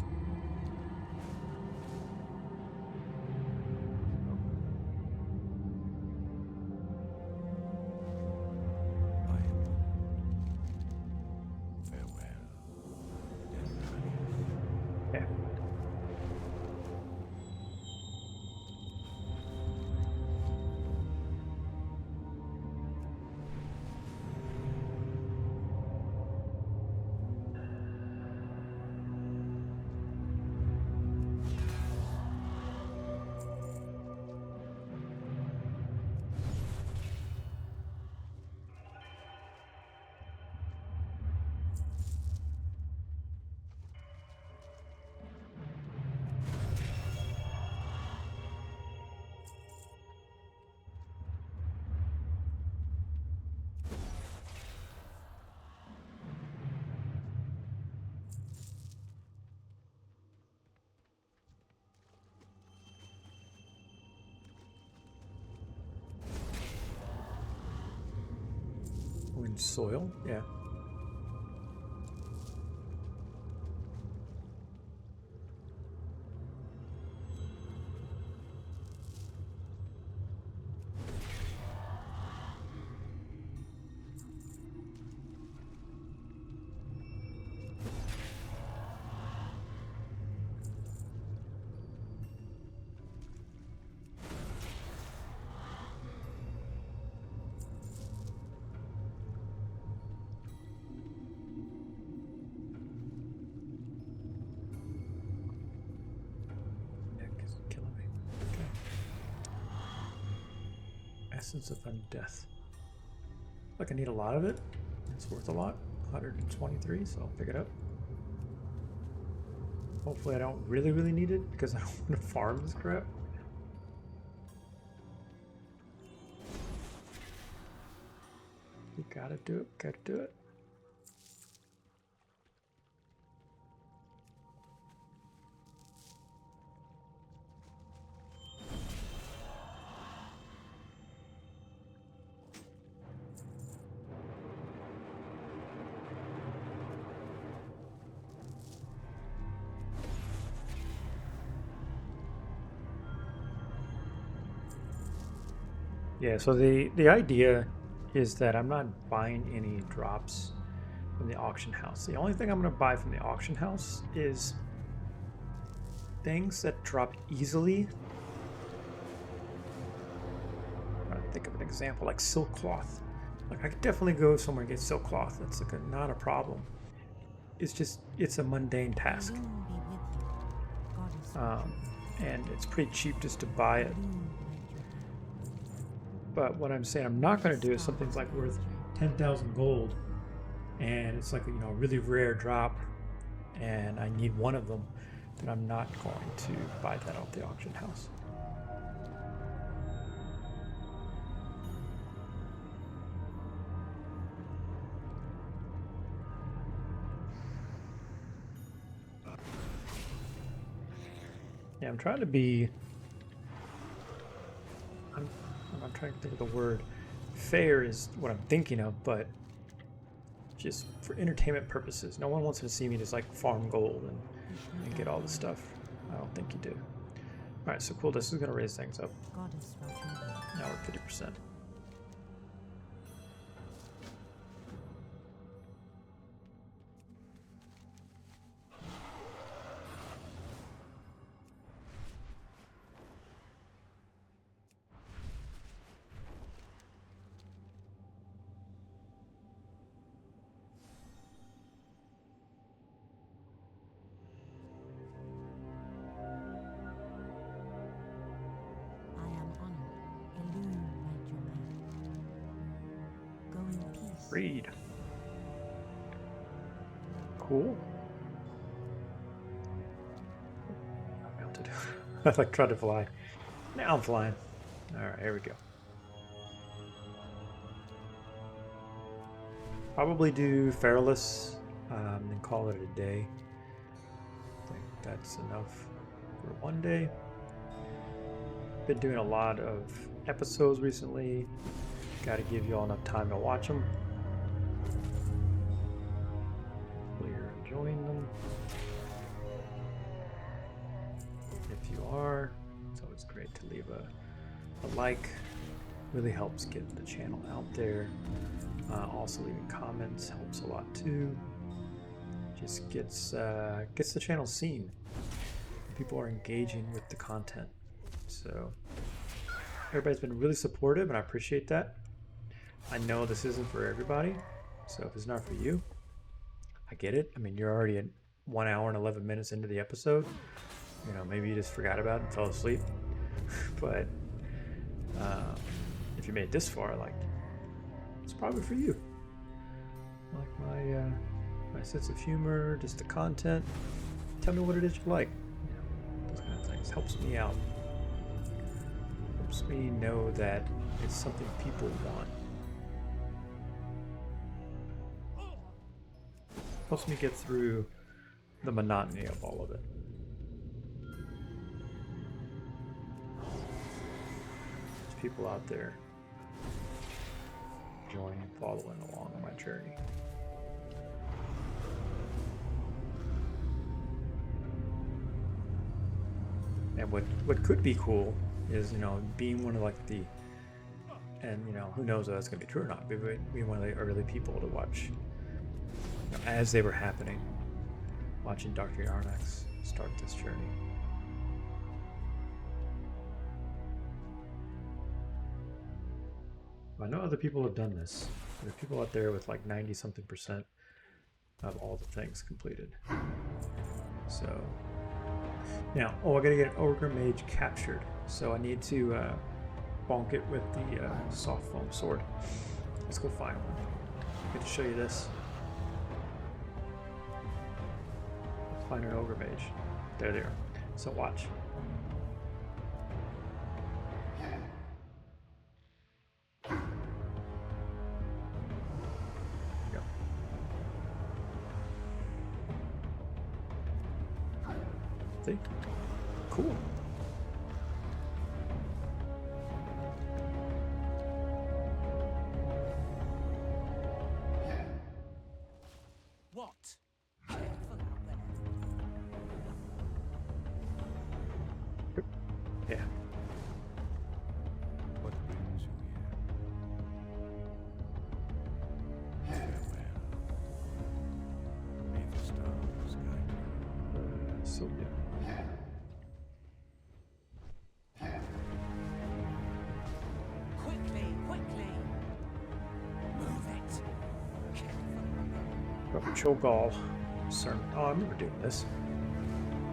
Yeah. soil, yeah. Nick is killing me. Okay. Essence of Undeath. Like I need a lot of it. It's worth a lot. 123, so I'll pick it up. Hopefully I don't really need it because I don't want to farm this crap. You gotta do it, gotta do it. Yeah, so the idea is that I'm not buying any drops from the auction house. The only thing I'm going to buy from the auction house is things that drop easily. I'm trying to think of an example, like silk cloth. Like I could definitely go somewhere and get silk cloth. That's like not a problem. It's just, it's a mundane task. Alone be with you. Goddess And it's pretty cheap just to buy it. Bloom at your hand. But what I'm saying I'm not going to do is something's like worth 10,000 gold, and it's like, you know, a really rare drop, and I need one of them, then I'm not going to buy that off the auction house. Yeah, I'm trying to be. I'm trying to think of the word. Fair is what I'm thinking of, but just for entertainment purposes. No one wants to see me just like farm gold and get all this stuff. I don't think you do. All right, so cool. This is gonna raise things up. Goddess at your hand. Now we're 50%. I am honored. Illume at your hand. Go in peace. Read. Cool. I melted. I like tried to fly. Now I'm flying. All right, here we go. Probably do Feralus, then call it a day. I think that's enough for one day. Been doing a lot of episodes recently. Got to give you all enough time to watch them. Hopefully you're enjoying them. If you are, it's always great to leave a like. Really helps get the channel out there. Also leaving comments helps a lot too. Just gets the channel seen. People are engaging with the content. So everybody's been really supportive, and I appreciate that. I know this isn't for everybody, so if it's not for you, I get it. I mean, you're already at 1 hour and 11 minutes into the episode. You know, maybe you just forgot about it and fell asleep. But if you made it this far, like, it's probably for you. Like my sense of humor, just the content. Tell me what it is you like. You know, those kind of things helps me out. Helps me know that it's something people want. Helps me get through the monotony of all of it. There's people out there enjoying and following along on my journey. And what could be cool is, you know, being one of like the, and you know, who knows if that's gonna be true or not, but being one of the early people to watch, you know, as they were happening, watching Dr. Yarnax start this journey. I know other people have done this. There are people out there with like 90-something% of all the things completed. So now, oh, I gotta get an Ogre Mage captured. So I need to bonk it with the soft foam sword. Let's go find one. I get to show you this. Find an Ogre Mage. There they are. So watch. Go. See? Cool. What? Careful out there. Yeah. What brings you here? Farewell. May the stars guide you. So yeah. Quickly, quickly. Move it. Careful out there. Probably Cho'Gall sermon. Oh, I remember doing this.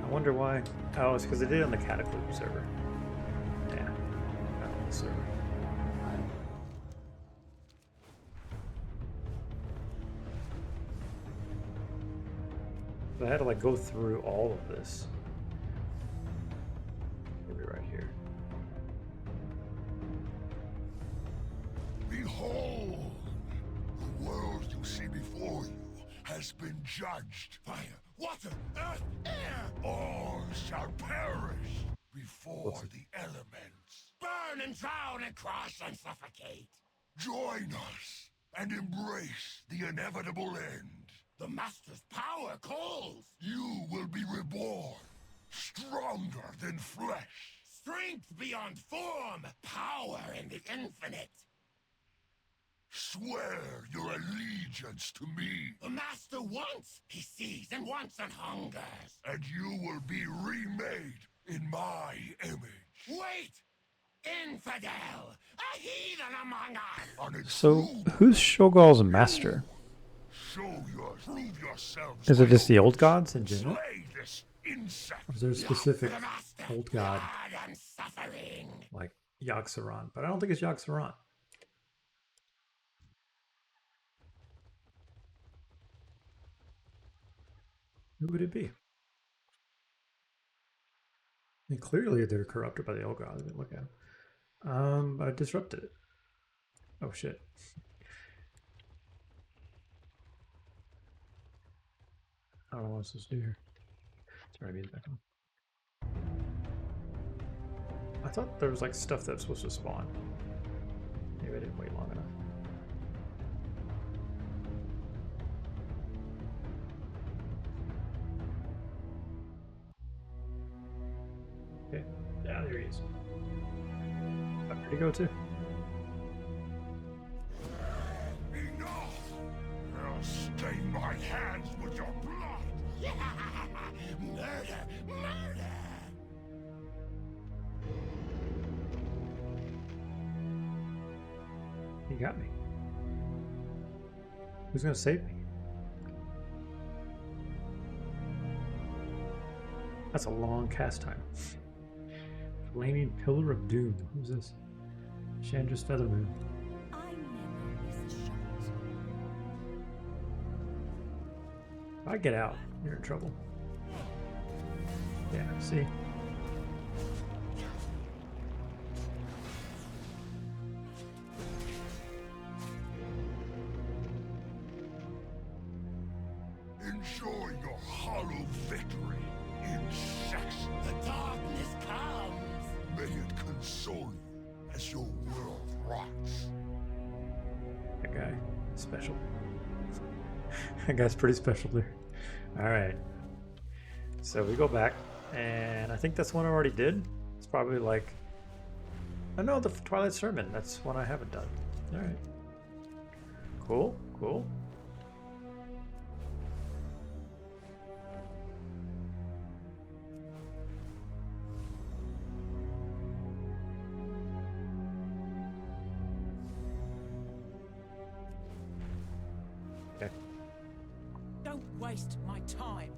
I wonder why. Oh, it's because I did it on the Cataclysm server. Yeah, not on the server. But I had to like go through all of this. Maybe right here. Behold, the world you see before you has been judged. Fire, water, earth, air, all shall perish before What's it? the elements. Burn and drown and crush and suffocate. Join us and embrace the inevitable end. The Master's power calls. You will be reborn, stronger than flesh. Strength beyond form, power in the infinite. Swear your allegiance to me. The Master wants, he sees and wants and hungers. And you will be remade in my image. Wait! Infidel! A heathen among us! And So, who's Cho'Gall's master? prove yourselves. Is it my just the old own. gods in general? Slay this insect. Or is there a specific For the Master, old god blood and suffering. like Yogg-Saron? But I don't think it's Yogg-Saron. Who would it be? And clearly they're corrupted by the old gods. I didn't look at them. But I disrupted it. Oh shit. I don't know what I'm supposed to do here. Turn my music back on. I thought there was like stuff that was supposed to spawn. Maybe I didn't wait long enough. Okay, yeah, there he is. Where'd he go to? Enough! I'll stain my hands with your blood! Murder! Murder! He got me. Who's gonna save me? That's a long cast time. Flaming Pillar of Doom. Who's this? Chandra's Feathermoon. I never miss a shot. If I get out, you're in trouble. Yeah, see? Enjoy your hollow victory, insects. The darkness comes. May it console you as your world rots. I guy special. That guy's pretty special there. All right. So we go back, and I think that's one I already did. It's probably like, oh no, the Twilight Sermon. That's one I haven't done. All right. Cool, cool. Okay. Don't waste my time.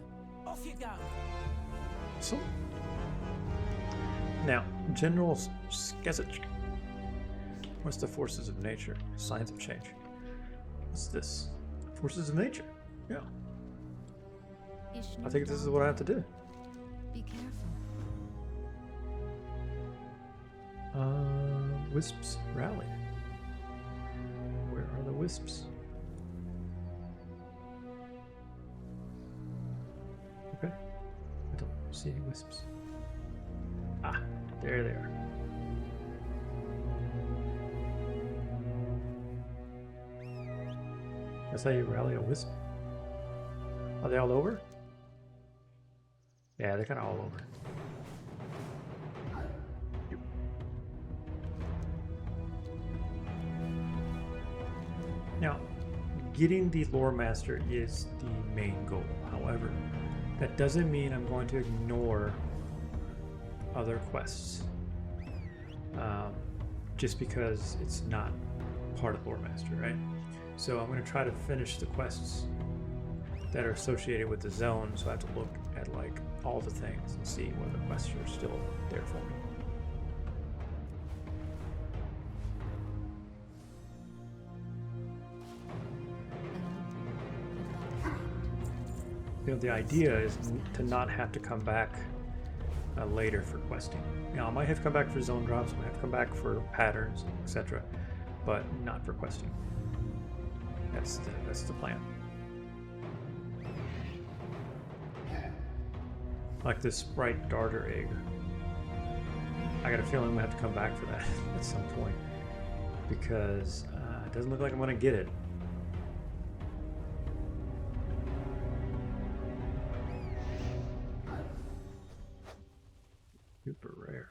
Off you go. So now, General Skezich. What's the forces of nature? Signs of change. What's this? Forces of nature. Yeah. I think this is what I have to do. Be careful. Wisps rally. Where are the wisps? Okay. I don't see any wisps. Ah, there they are. That's how you rally a wisp? Are they all over? Yeah, they're kind of all over. Now, getting the Lore Master is the main goal. However, that doesn't mean I'm going to ignore other quests. Just because it's not part of Lore Master, right? So I'm going to try to finish the quests that are associated with the zone, so I have to look at like all the things and see whether the quests are still there for me. You know, the idea is to not have to come back later for questing. You know, I might have to come back for zone drops, I might have to come back for patterns, etc., but not for questing. That's the plan. Like this Sprite Darter egg. I got a feeling I'm gonna have to come back for that at some point because it doesn't look like I'm gonna get it. Super rare.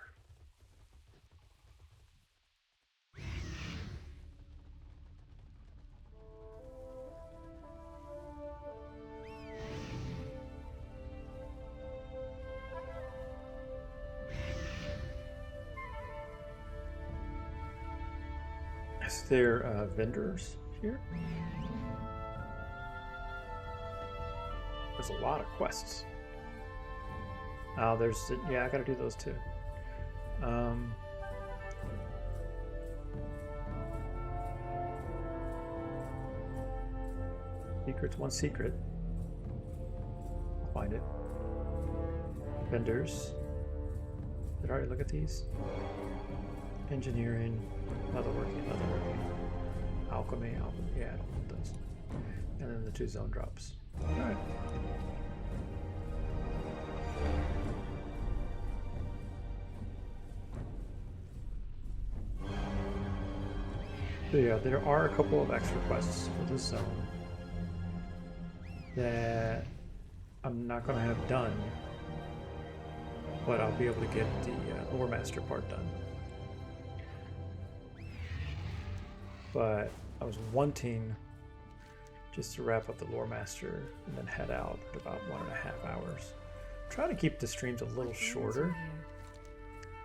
Is there vendors here? There's a lot of quests. Oh, yeah, I gotta do those too. Secrets, one secret. I'll find it. Vendors. Did I already look at these? Engineering, leatherworking. Alchemy, yeah, I don't want those. And then the 2 zone drops. Alright. So yeah, there are a couple of extra quests for this zone that I'm not going to have done, but I'll be able to get the Lore Master part done. But I was wanting just to wrap up the Lore Master and then head out at about 1.5 hours. Try to keep the streams a little shorter.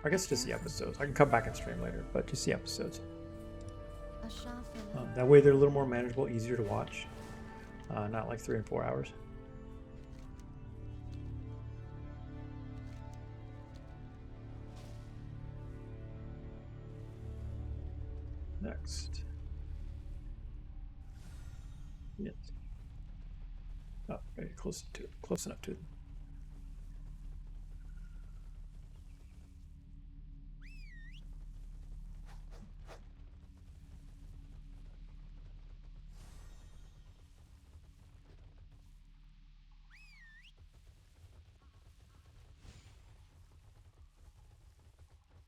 I guess just the episodes. I can come back and stream later, but just the episodes. That way they're a little more manageable, easier to watch. Not like 3 and 4 hours. Next. Yes. Oh, very close enough to it.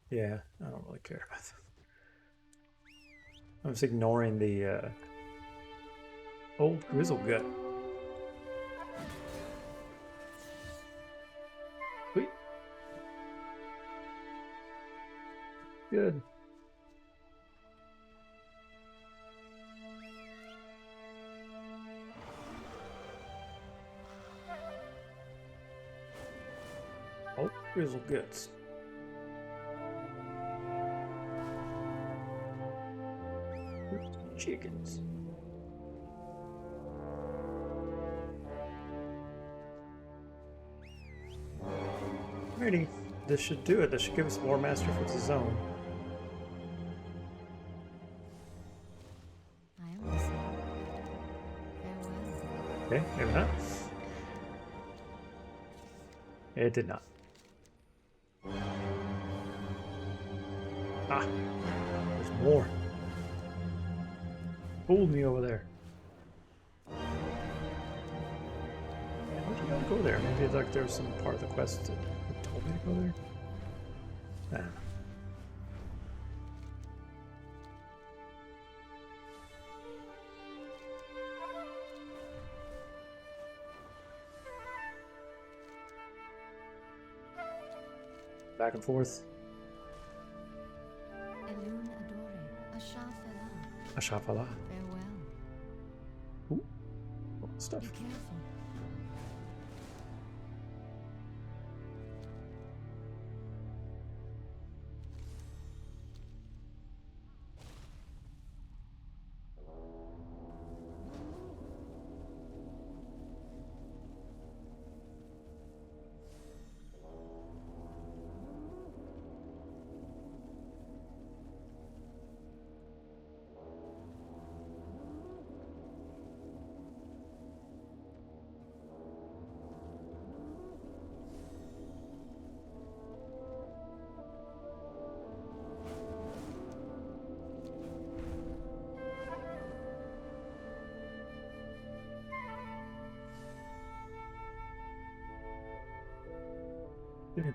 Yeah, I don't really care about them. I'm just ignoring the Old grizzle gut. Sweet. Good. Old grizzle guts. Chickens. Alrighty, this should do it. This should give us more master for the zone. I am listening. Farewell. Okay, maybe not. It did not. Ah, there's more. Fooled me over there. Why'd you gotta go there? Maybe like there was some part of the quest that told me to go there. Nah. Back and forth. Elun adore. Ashafela. Ashafala. Farewell. Ooh. Be Stuff. careful.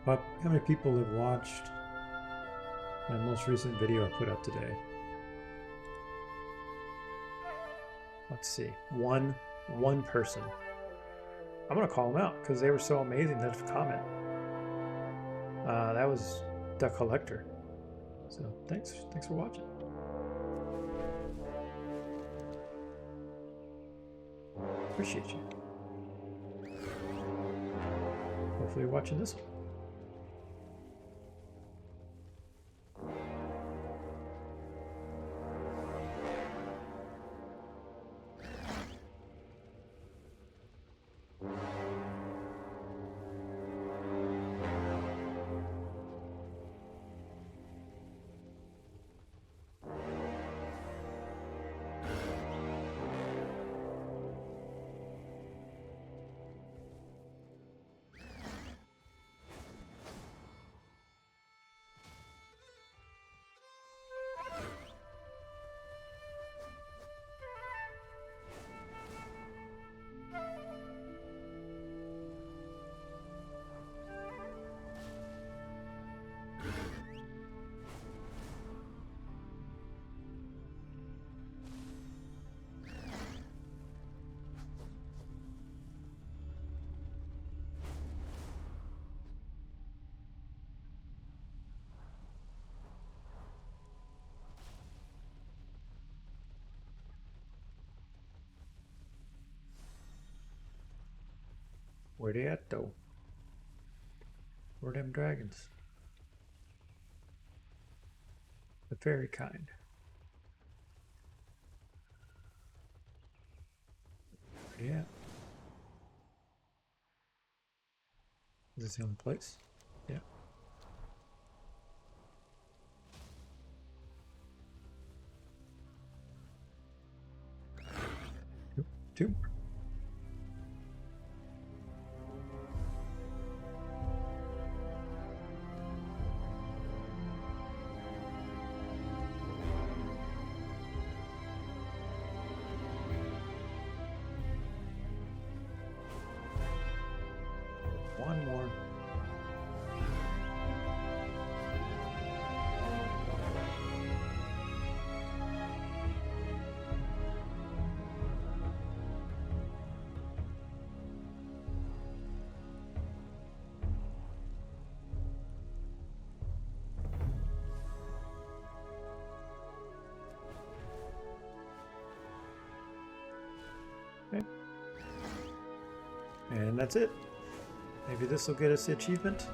How many people have watched my most recent video I put up today? Let's see. One person. I'm gonna call them out because they were so amazing to have a comment. That was the collector. So thanks for watching. Appreciate you. Hopefully you're watching this one. Where they at though? Where them dragons? The fairy kind. Yeah. Is this the only place? Yeah. Two more. One more. And that's it. Maybe this will get us the achievement.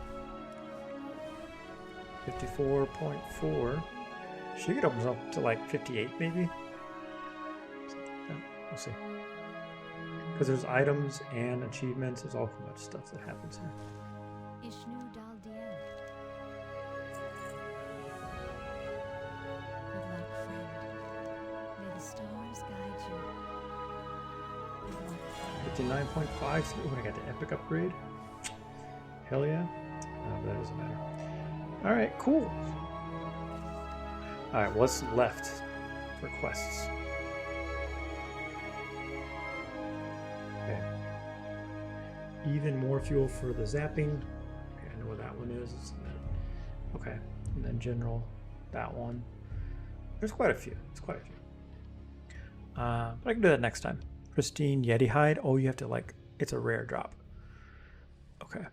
54.4. Should get up to like 58 maybe? Yeah, we'll see. Because there's items and achievements. There's all much stuff that happens here. Ishnu Dal Dien. Good luck, friend. May the stars guide you. Good luck, friend. 59.5. So, I got the epic upgrade. Hell yeah. But that doesn't matter. Alright, cool. Alright, what's left for quests? Okay. Even more fuel for the zapping. Okay, I know what that one is. Okay. And then general, that one. There's quite a few. It's quite a few. But I can do that next time. Pristine Yeti hide. Oh, you have to like, it's a rare drop. Okay.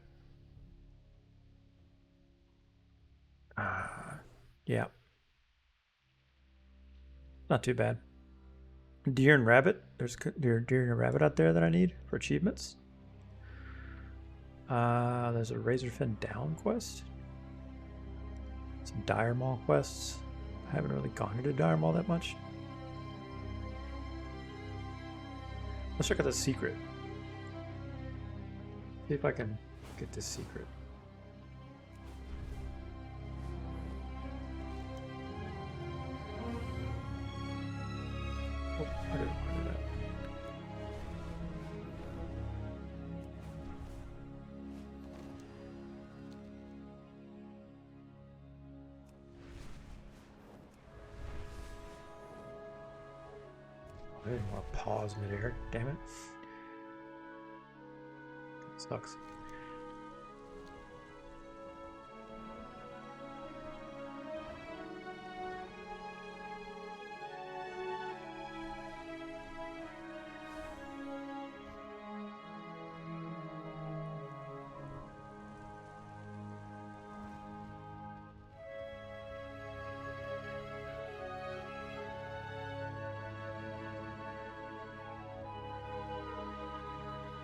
Yeah. Not too bad. Deer and rabbit. There's deer and a rabbit out there that I need for achievements. There's a Razorfin Down quest. Some Dire Maul quests. I haven't really gone into Dire Maul that much. Let's check out the secret. See if I can get this secret. Oh, I didn't want to do that. I didn't want to pause mid-air. Damn it. Sucks.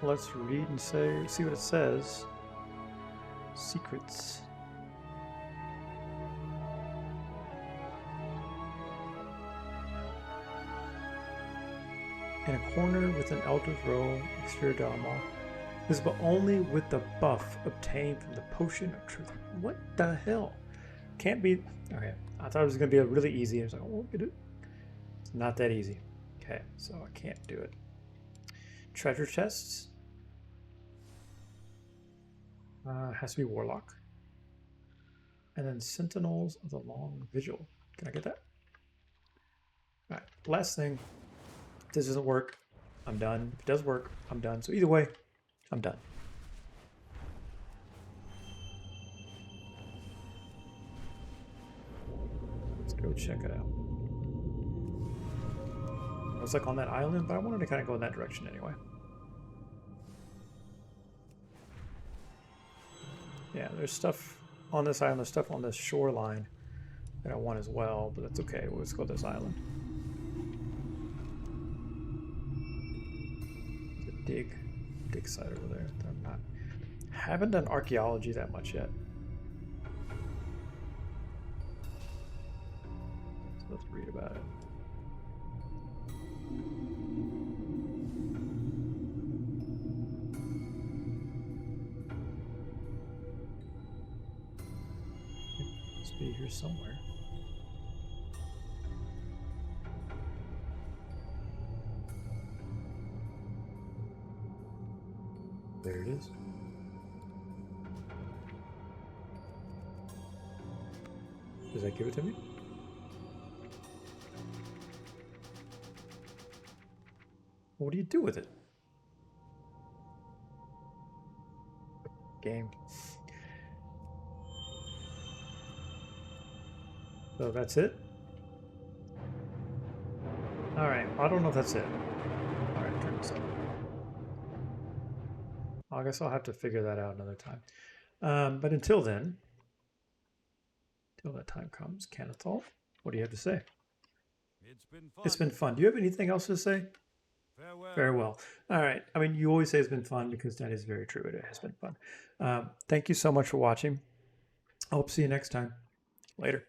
Let's read and see what it says. Secrets. In a corner with an Elder's Row, exterior Dalmar. Visible only with the buff obtained from the Potion of Truth. What the hell? Can't be. Okay, I thought it was going to be a really easy. I was like, oh, we could do it. It's not that easy. Okay, so I can't do it. Treasure chests. Has to be Warlock. And then Sentinels of the Long Vigil. Can I get that? Alright, last thing. If this doesn't work, I'm done. If it does work, I'm done. So either way, I'm done. Let's go check it out. I was like on that island, but I wanted to kind of go in that direction anyway. Yeah, there's stuff on this island, there's stuff on this shoreline that I want as well, but that's okay. We'll just go to this island. There's a dig site over there. I'm not, haven't done archaeology that much yet. So let's read about it. Be here somewhere. There it is. Does that give it to me? What do you do with it? Game. So that's it? Alright, I don't know if that's it. Alright, turn this on. I guess I'll have to figure that out another time. But until then, till that time comes, Kanathal, what do you have to say? It's been fun. It's been fun. Do you have anything else to say? Farewell. All right. I mean, you always say it's been fun because that is very true. It has been fun. Thank you so much for watching. I hope to see you next time. Later.